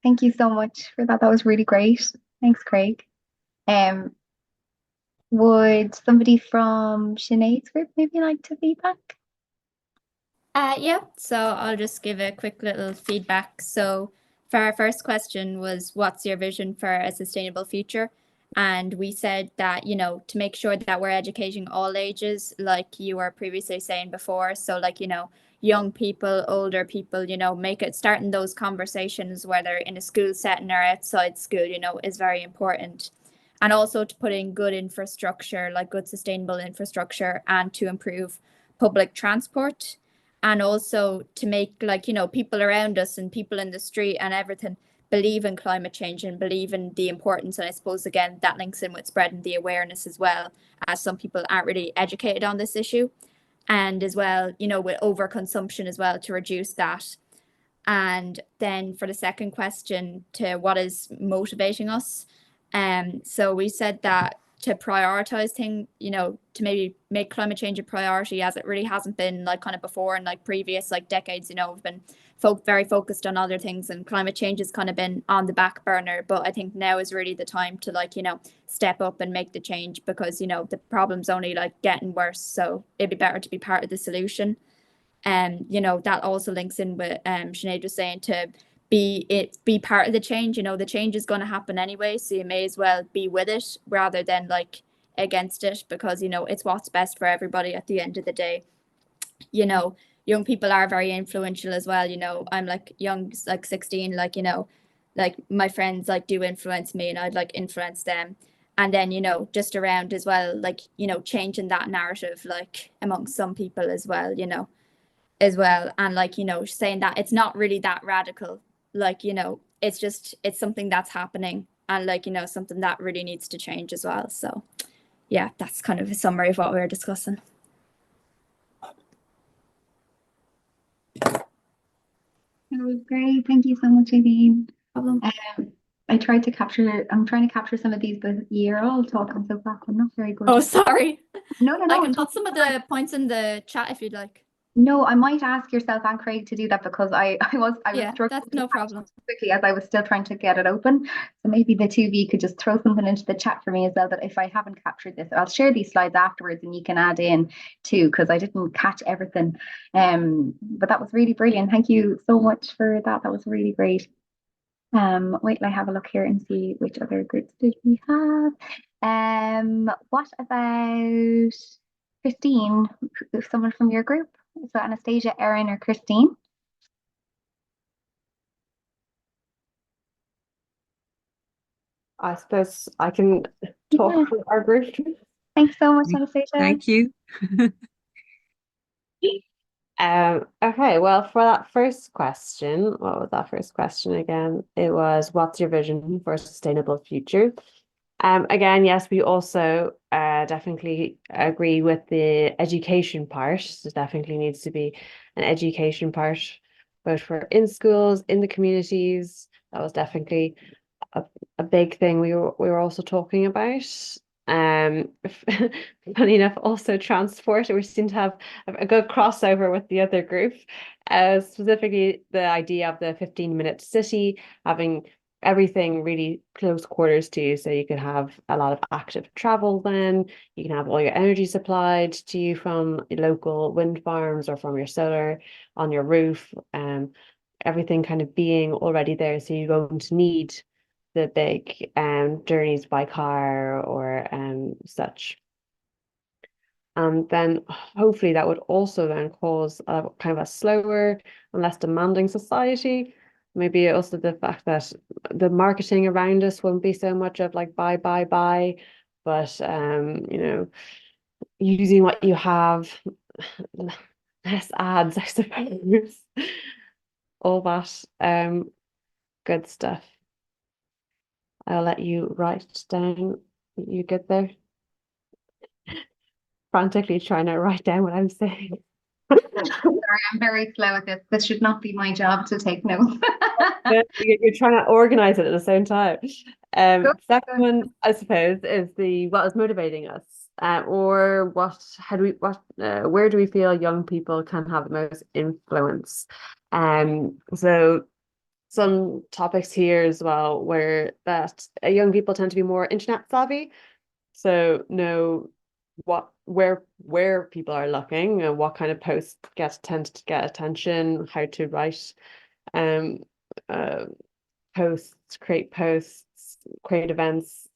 Thank you so much for that. That was really great. Thanks, Craig. Would somebody from Sinead's group maybe like to feedback? Yeah, so I'll just give a quick little feedback. So for our first question was, what's your vision for a sustainable future? And we said that, you know, to make sure that we're educating all ages, like you were previously saying before. So like, you know, young people, older people, you know, make it starting those conversations, whether in a school setting or outside school, you know, is very important. And also to put in good infrastructure, like good sustainable infrastructure, and to improve public transport. And also to make, like, you know, people around us and people in the street and everything believe in climate change and believe in the importance. And I suppose, again, that links in with spreading the awareness as well, as some people aren't really educated on this issue. And as well, you know, with overconsumption as well, to reduce that. And then for the second question, to what is motivating us, so we said that to prioritize things, you know, to maybe make climate change a priority, as it really hasn't been like kind of before in like previous like decades. You know, we've been very focused on other things, and climate change has kind of been on the back burner. But I think now is really the time to, like, you know, step up and make the change, because, you know, the problem's only like getting worse. So it'd be better to be part of the solution. And you know, that also links in with Sinead was saying, to be part of the change. You know, the change is going to happen anyway, so you may as well be with it rather than like against it, because, you know, it's what's best for everybody at the end of the day. You know, young people are very influential as well. You know, I'm like young, like 16, like, you know, like my friends like do influence me, and I'd like influence them. And then, you know, just around as well, like, you know, changing that narrative like amongst some people as well, you know, as well. And like, you know, saying that it's not really that radical, like, you know, it's just, it's something that's happening, and like, you know, something that really needs to change as well. So yeah, that's kind of a summary of what we were discussing. That was great. Thank you so much, Aileen. Problem. I'm trying to capture some of these, but you're all talking so fast. I'm not very good. Oh, sorry. No, I can put some of the points in the chat if you'd like. No, I might ask yourself and Craig to do that, because I was Yeah, struggling that's no problem. quickly as I was still trying to get it open. So maybe the two of you could just throw something into the chat for me as well. But if I haven't captured this, I'll share these slides afterwards, and you can add in too, because I didn't catch everything. But that was really brilliant. Thank you so much for that. That was really great. Wait till I have a look here and see which other groups did we have. What about Christine? Someone from your group? So Anastasia, Erin, or Christine? I suppose I can talk for our group. Thanks so much, Anastasia. Thank you. Okay, well, for that first question, what was that first question again? It was, what's your vision for a sustainable future? Again, yes, we also definitely agree with the education part. There definitely needs to be an education part, both for in schools, in the communities. That was definitely a big thing we were also talking about. Funny enough, also transport. We seem to have a good crossover with the other group. Specifically the idea of the 15-minute city, having everything really close quarters to you, so you can have a lot of active travel. Then you can have all your energy supplied to you from local wind farms or from your solar on your roof. Everything kind of being already there, so you don't need the big journeys by car or such. And then hopefully that would also then cause a kind of a slower and less demanding society. Maybe also the fact that the marketing around us won't be so much of like buy, but you know, using what you have, less ads, I suppose. All that good stuff. I'll let you write down. You get there? Frantically trying to write down what I'm saying. Sorry, I'm very slow at this. This should not be my job to take notes. You're trying to organize it at the same time. Good, Second good. one, I suppose, is what is motivating us, or where do we feel young people can have the most influence? So some topics here as well, where that young people tend to be more internet savvy, so know where people are looking and what kind of posts tend to get attention, how to write posts, create events,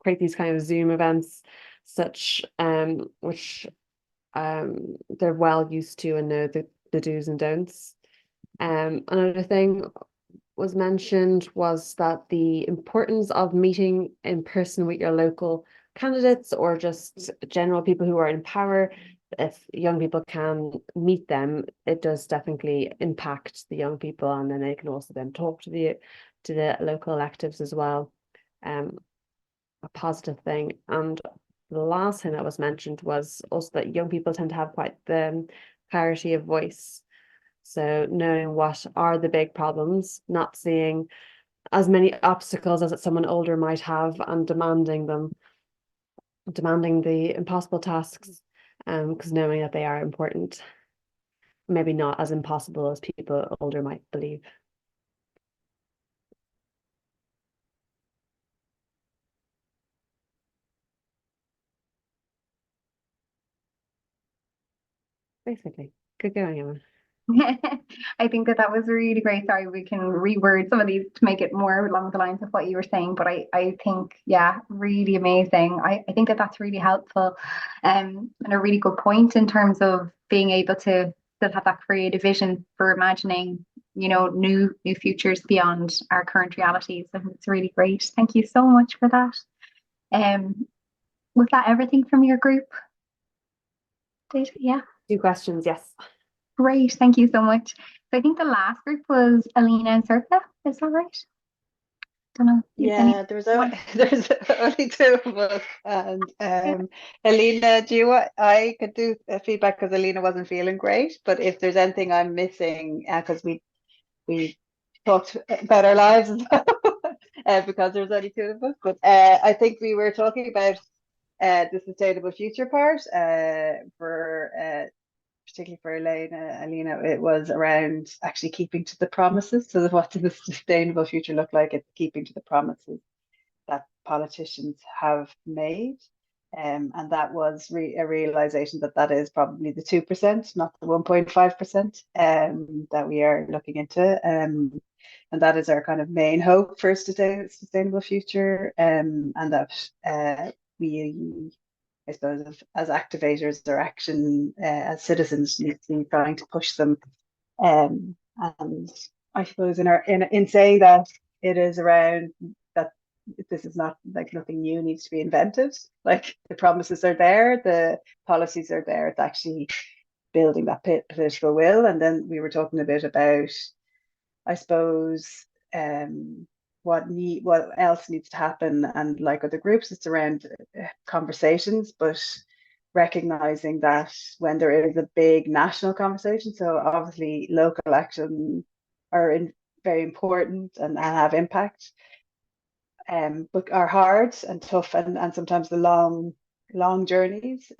create these kind of Zoom events, such which they're well used to and know the do's and don'ts. Another thing was mentioned was that the importance of meeting in person with your local candidates or just general people who are in power. If young people can meet them, it does definitely impact the young people, and then they can also then talk to the local electives as well. A positive thing. And the last thing that was mentioned was also that young people tend to have quite the clarity of voice. So knowing what are the big problems, not seeing as many obstacles as someone older might have, and demanding the impossible tasks, because knowing that they are important, maybe not as impossible as people older might believe. Basically, good going, Emma. I think that was really great. Sorry, we can reword some of these to make it more along the lines of what you were saying, but I think, yeah, really amazing. I think that's really helpful, and a really good point in terms of being able to still have that creative vision for imagining, new futures beyond our current realities. I think it's really great. Thank you so much for that. Was that everything from your group? Yeah. 2 questions, yes. Great, thank you so much. So I think the last group was Alina and Circa, is that right? Don't know. Yeah, there's only 2 of us, and Alina, do you want? I could do feedback because Alina wasn't feeling great, but if there's anything I'm missing, because we talked about our lives as well, because there's only 2 of us, but I think we were talking about the sustainable future part for particularly for Alina, it was around actually keeping to the promises. So what does the sustainable future look like? It's keeping to the promises that politicians have made. And that was a realization that is probably the 2%, not the 1.5% that we are looking into. And that is our kind of main hope for a sustainable future. And that we, I suppose, as activators or action as citizens, need to be trying to push them. And I suppose in saying that, it is around that this is not like nothing new needs to be invented. Like the promises are there, the policies are there. It's actually building that political will. And then we were talking a bit about, I suppose, what else needs to happen, and like other groups, it's around conversations, but recognizing that when there is a big national conversation, so obviously local action are very important and have impact, but are hard and tough, and sometimes the long journeys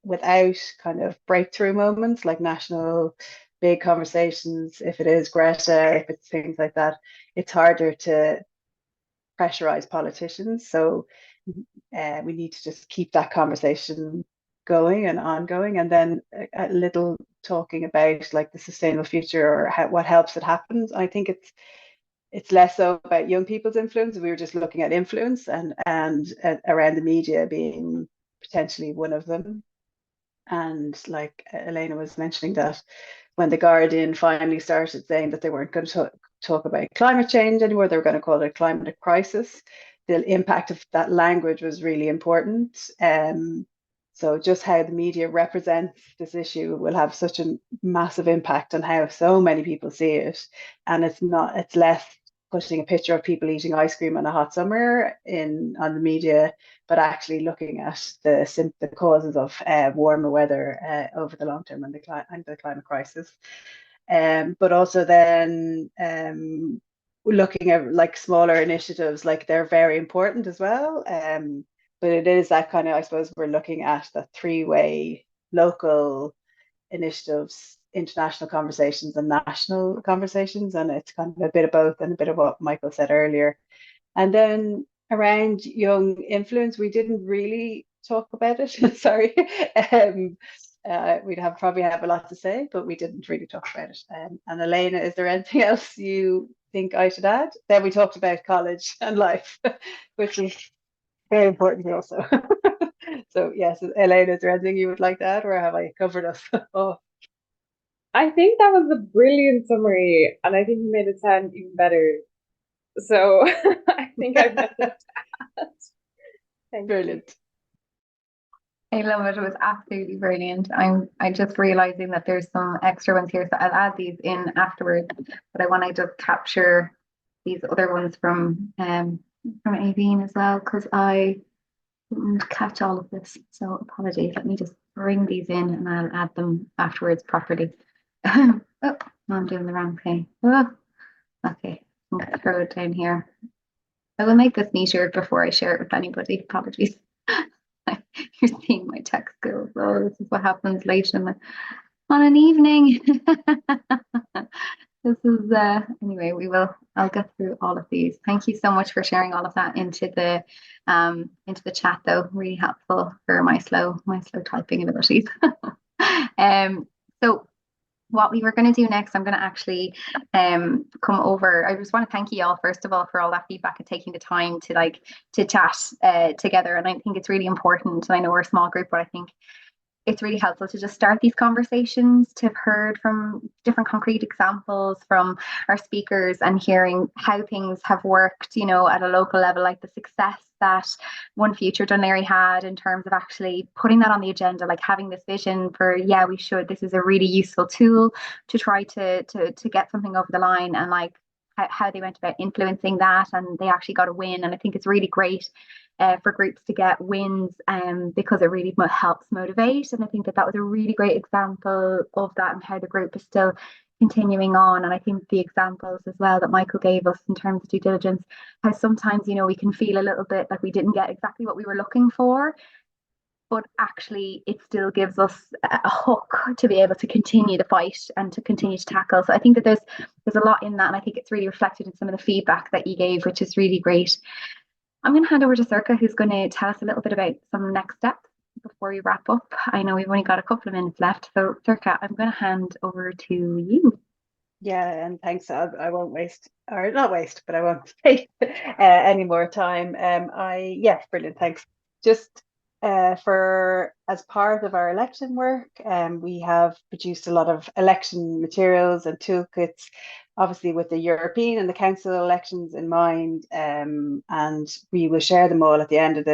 without kind of breakthrough moments like national big conversations. If it is Greta, if it's things like that, it's harder to pressurize politicians. So we need to just keep that conversation going and ongoing, and then a little talking about like the sustainable future or what helps it happens. I think it's less so about young people's influence. We were just looking at influence and around the media being potentially one of them. And like Elena was mentioning, that when the Guardian finally started saying that they weren't going to talk about climate change anymore, they were going to call it a climate crisis, the impact of that language was really important. So just how the media represents this issue will have such a massive impact on how so many people see it. And it's less putting a picture of people eating ice cream on a hot summer on the media, but actually looking at the causes of warmer weather over the long term and the climate crisis. But also then looking at like smaller initiatives, like they're very important as well. But it is that kind of, I suppose, we're looking at the 3-way local initiatives, international conversations and national conversations, and it's kind of a bit of both and a bit of what Michael said earlier. And then around young influence, we didn't really talk about it. Sorry. We'd probably have a lot to say, but we didn't really talk about it. And Elena, is there anything else you think I should add? Then we talked about college and life, which is very important also. So yes, Elaine, is there anything you would like to add, or have I covered us? Oh, I think that was a brilliant summary, and I think you made it sound even better. So I think I've nothing to add. Thank you. brilliant. I love it. It was absolutely brilliant. I just realizing that there's some extra ones here, so I'll add these in afterwards. But I want to just capture these other ones from Aveen as well, because I didn't catch all of this. So apologies. Let me just bring these in and I'll add them afterwards properly. Oh, I'm doing the wrong thing. Oh, okay, I'm gonna throw it down here. I will make this neater before I share it with anybody. Apologies. You're seeing my tech skills. Oh, this is what happens late in on an evening. This is anyway, I'll get through all of these. Thank you so much for sharing all of that into the chat though. Really helpful for my slow typing abilities. So what we were going to do next, I'm going to actually come over. I just want to thank you all first of all for all that feedback and taking the time to chat together. And I think it's really important. And I know we're a small group, but I think it's really helpful to just start these conversations, to have heard from different concrete examples from our speakers and hearing how things have worked, you know, at a local level, like the success that One Future Dunleary had in terms of actually putting that on the agenda, like having this vision for, yeah, this is a really useful tool to try to get something over the line, and like how they went about influencing that, and they actually got a win. And I think it's really great for groups to get wins because it really helps motivate. And I think that was a really great example of that and how the group is still continuing on. And I think the examples as well that Michael gave us in terms of due diligence, how sometimes, you know, we can feel a little bit like we didn't get exactly what we were looking for, but actually it still gives us a hook to be able to continue the fight and to continue to tackle. So I think that there's a lot in that, and I think it's really reflected in some of the feedback that you gave, which is really great. I'm going to hand over to Circa, who's going to tell us a little bit about some next steps before we wrap up. I know we've only got a couple of minutes left, so Circa, I'm going to hand over to you. Yeah, and thanks. I won't waste, or not waste, but I won't take any more time. Brilliant. Thanks. Just for as part of our election work, we have produced a lot of election materials and toolkits, obviously with the European and the council elections in mind, and we will share them all at the end of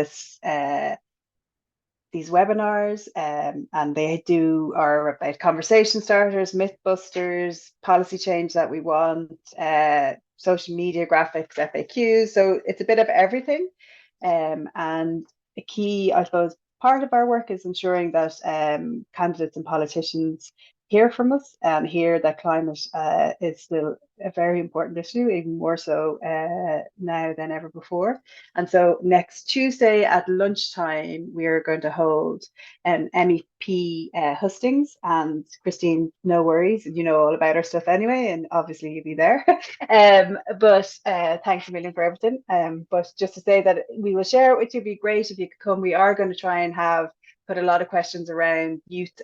these webinars, and they are about conversation starters, myth busters, policy change that we want, social media graphics, FAQs. So it's a bit of everything. And a key, I suppose, part of our work is ensuring that candidates and politicians hear from us and hear that climate is still a very important issue, even more so now than ever before. And so next Tuesday at lunchtime, we are going to hold an MEP hustings. And Christine, no worries, you know all about our stuff anyway, and obviously you'll be there. But thanks a million for everything. But just to say that we will share it with you, it'd be great if you could come. We are going to try and put a lot of questions around youth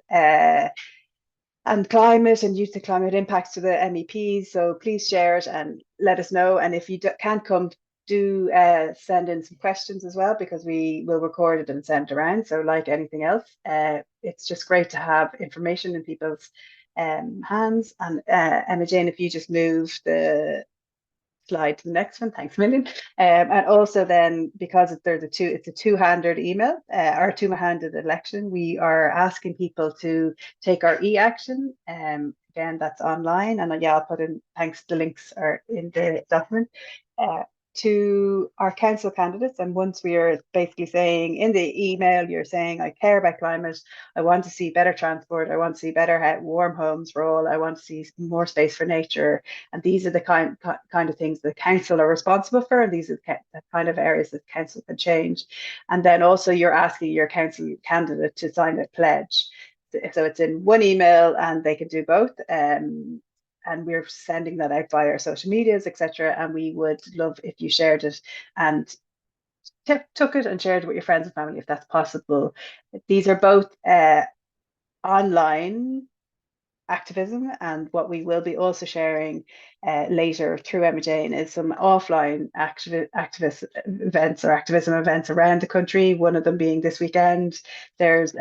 and climate and youth and climate impacts to the MEPs. So please share it and let us know. And if you can't come, do send in some questions as well, because we will record it and send it around. So like anything else, it's just great to have information in people's hands. And Emma Jane, if you just move the slide to the next one, thanks a million. And also then, because it's a two-handed email or two-handed election, we are asking people to take our e-action. Again, that's online, and I'll put in, thanks, the links are in the document, to our council candidates. And once we are basically saying in the email, you're saying, I care about climate, I want to see better transport, I want to see better warm homes for all, I want to see more space for nature, and these are the kind of things the council are responsible for, and these are the kind of areas that council can change. And then also you're asking your council candidate to sign a pledge. So it's in one email and they can do both. And we're sending that out via our social medias, etc. And we would love if you shared it and took it and shared it with your friends and family, if that's possible. These are both online activism. And what we will be also sharing later through Emma Jane is some offline activist events or activism events around the country. One of them being this weekend. There's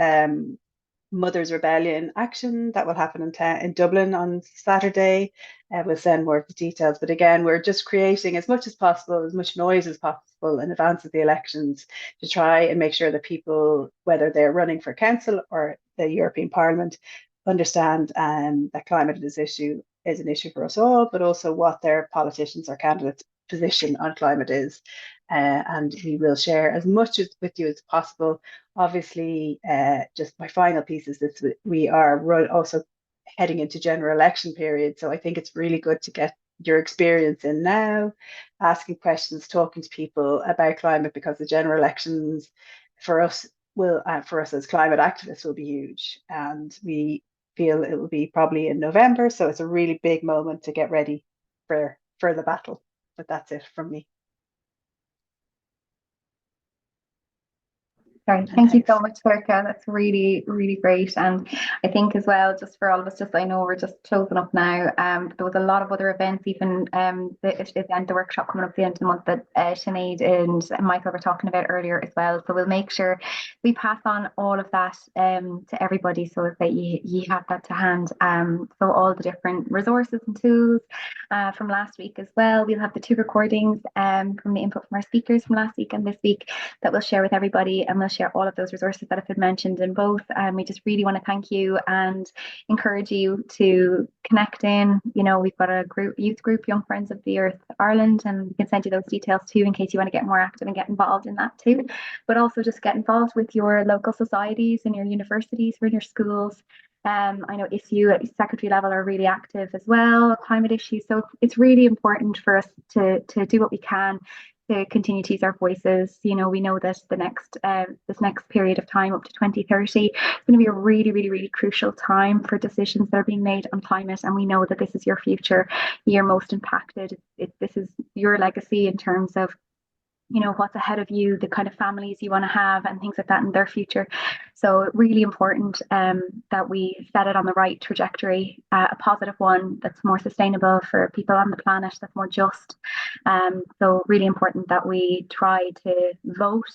Mothers Rebellion Action that will happen in Dublin on Saturday. We'll send more of the details. But again, we're just creating as much as possible, as much noise as possible in advance of the elections to try and make sure that people, whether they're running for council or the European Parliament, understand that climate is an issue for us all, but also what their politicians or candidates' position on climate is. And we will share as much with you as possible. Obviously, just my final piece is this: we are also heading into general election period, so I think it's really good to get your experience in now, asking questions, talking to people about climate, because the general elections for us as climate activists will be huge, and we feel it will be probably in November, so it's a really big moment to get ready for the battle. But that's it from me. Great. Thank you so much, Circa. That's really, really great. And I think as well, just for all of us, just I know we're just closing up now. There was a lot of other events, even the workshop coming up at the end of the month that Sinead and Michael were talking about earlier as well. So we'll make sure we pass on all of that to everybody so that you have that to hand. So all the different resources and tools from last week as well. We'll have the 2 recordings from the input from our speakers from last week and this week that we'll share with everybody, and we'll share all of those resources that have been mentioned in both. And we just really want to thank you and encourage you to connect in. You know, we've got a youth group, Young Friends of the Earth Ireland, and we can send you those details too in case you want to get more active and get involved in that too. But also just get involved with your local societies and your universities or in your schools. I know ISU at secondary level are really active as well, climate issues. So it's really important for us to do what we can to continue to use our voices. You know, we know that this next period of time up to 2030 is going to be a really, really, really crucial time for decisions that are being made on climate. And we know that this is your future, you're most impacted. This is your legacy in terms of, you know, what's ahead of you, the kind of families you want to have and things like that in their future. So really important that we set it on the right trajectory, a positive one that's more sustainable for people on the planet, that's more just. So really important that we try to vote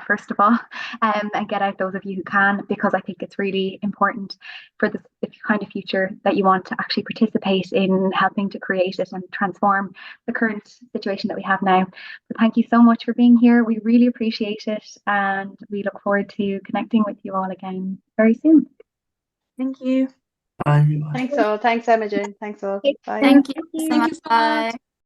first of all, and get out those of you who can, because I think it's really important for the kind of future that you want to actually participate in helping to create it and transform the current situation that we have now. So thank you so much for being here. We really appreciate it, and we look forward to connecting with you all again very soon. Thank you. Bye. Thanks all. Thanks, Emma Jane. Thanks all. Bye. Thank you Thank you. so much. Bye.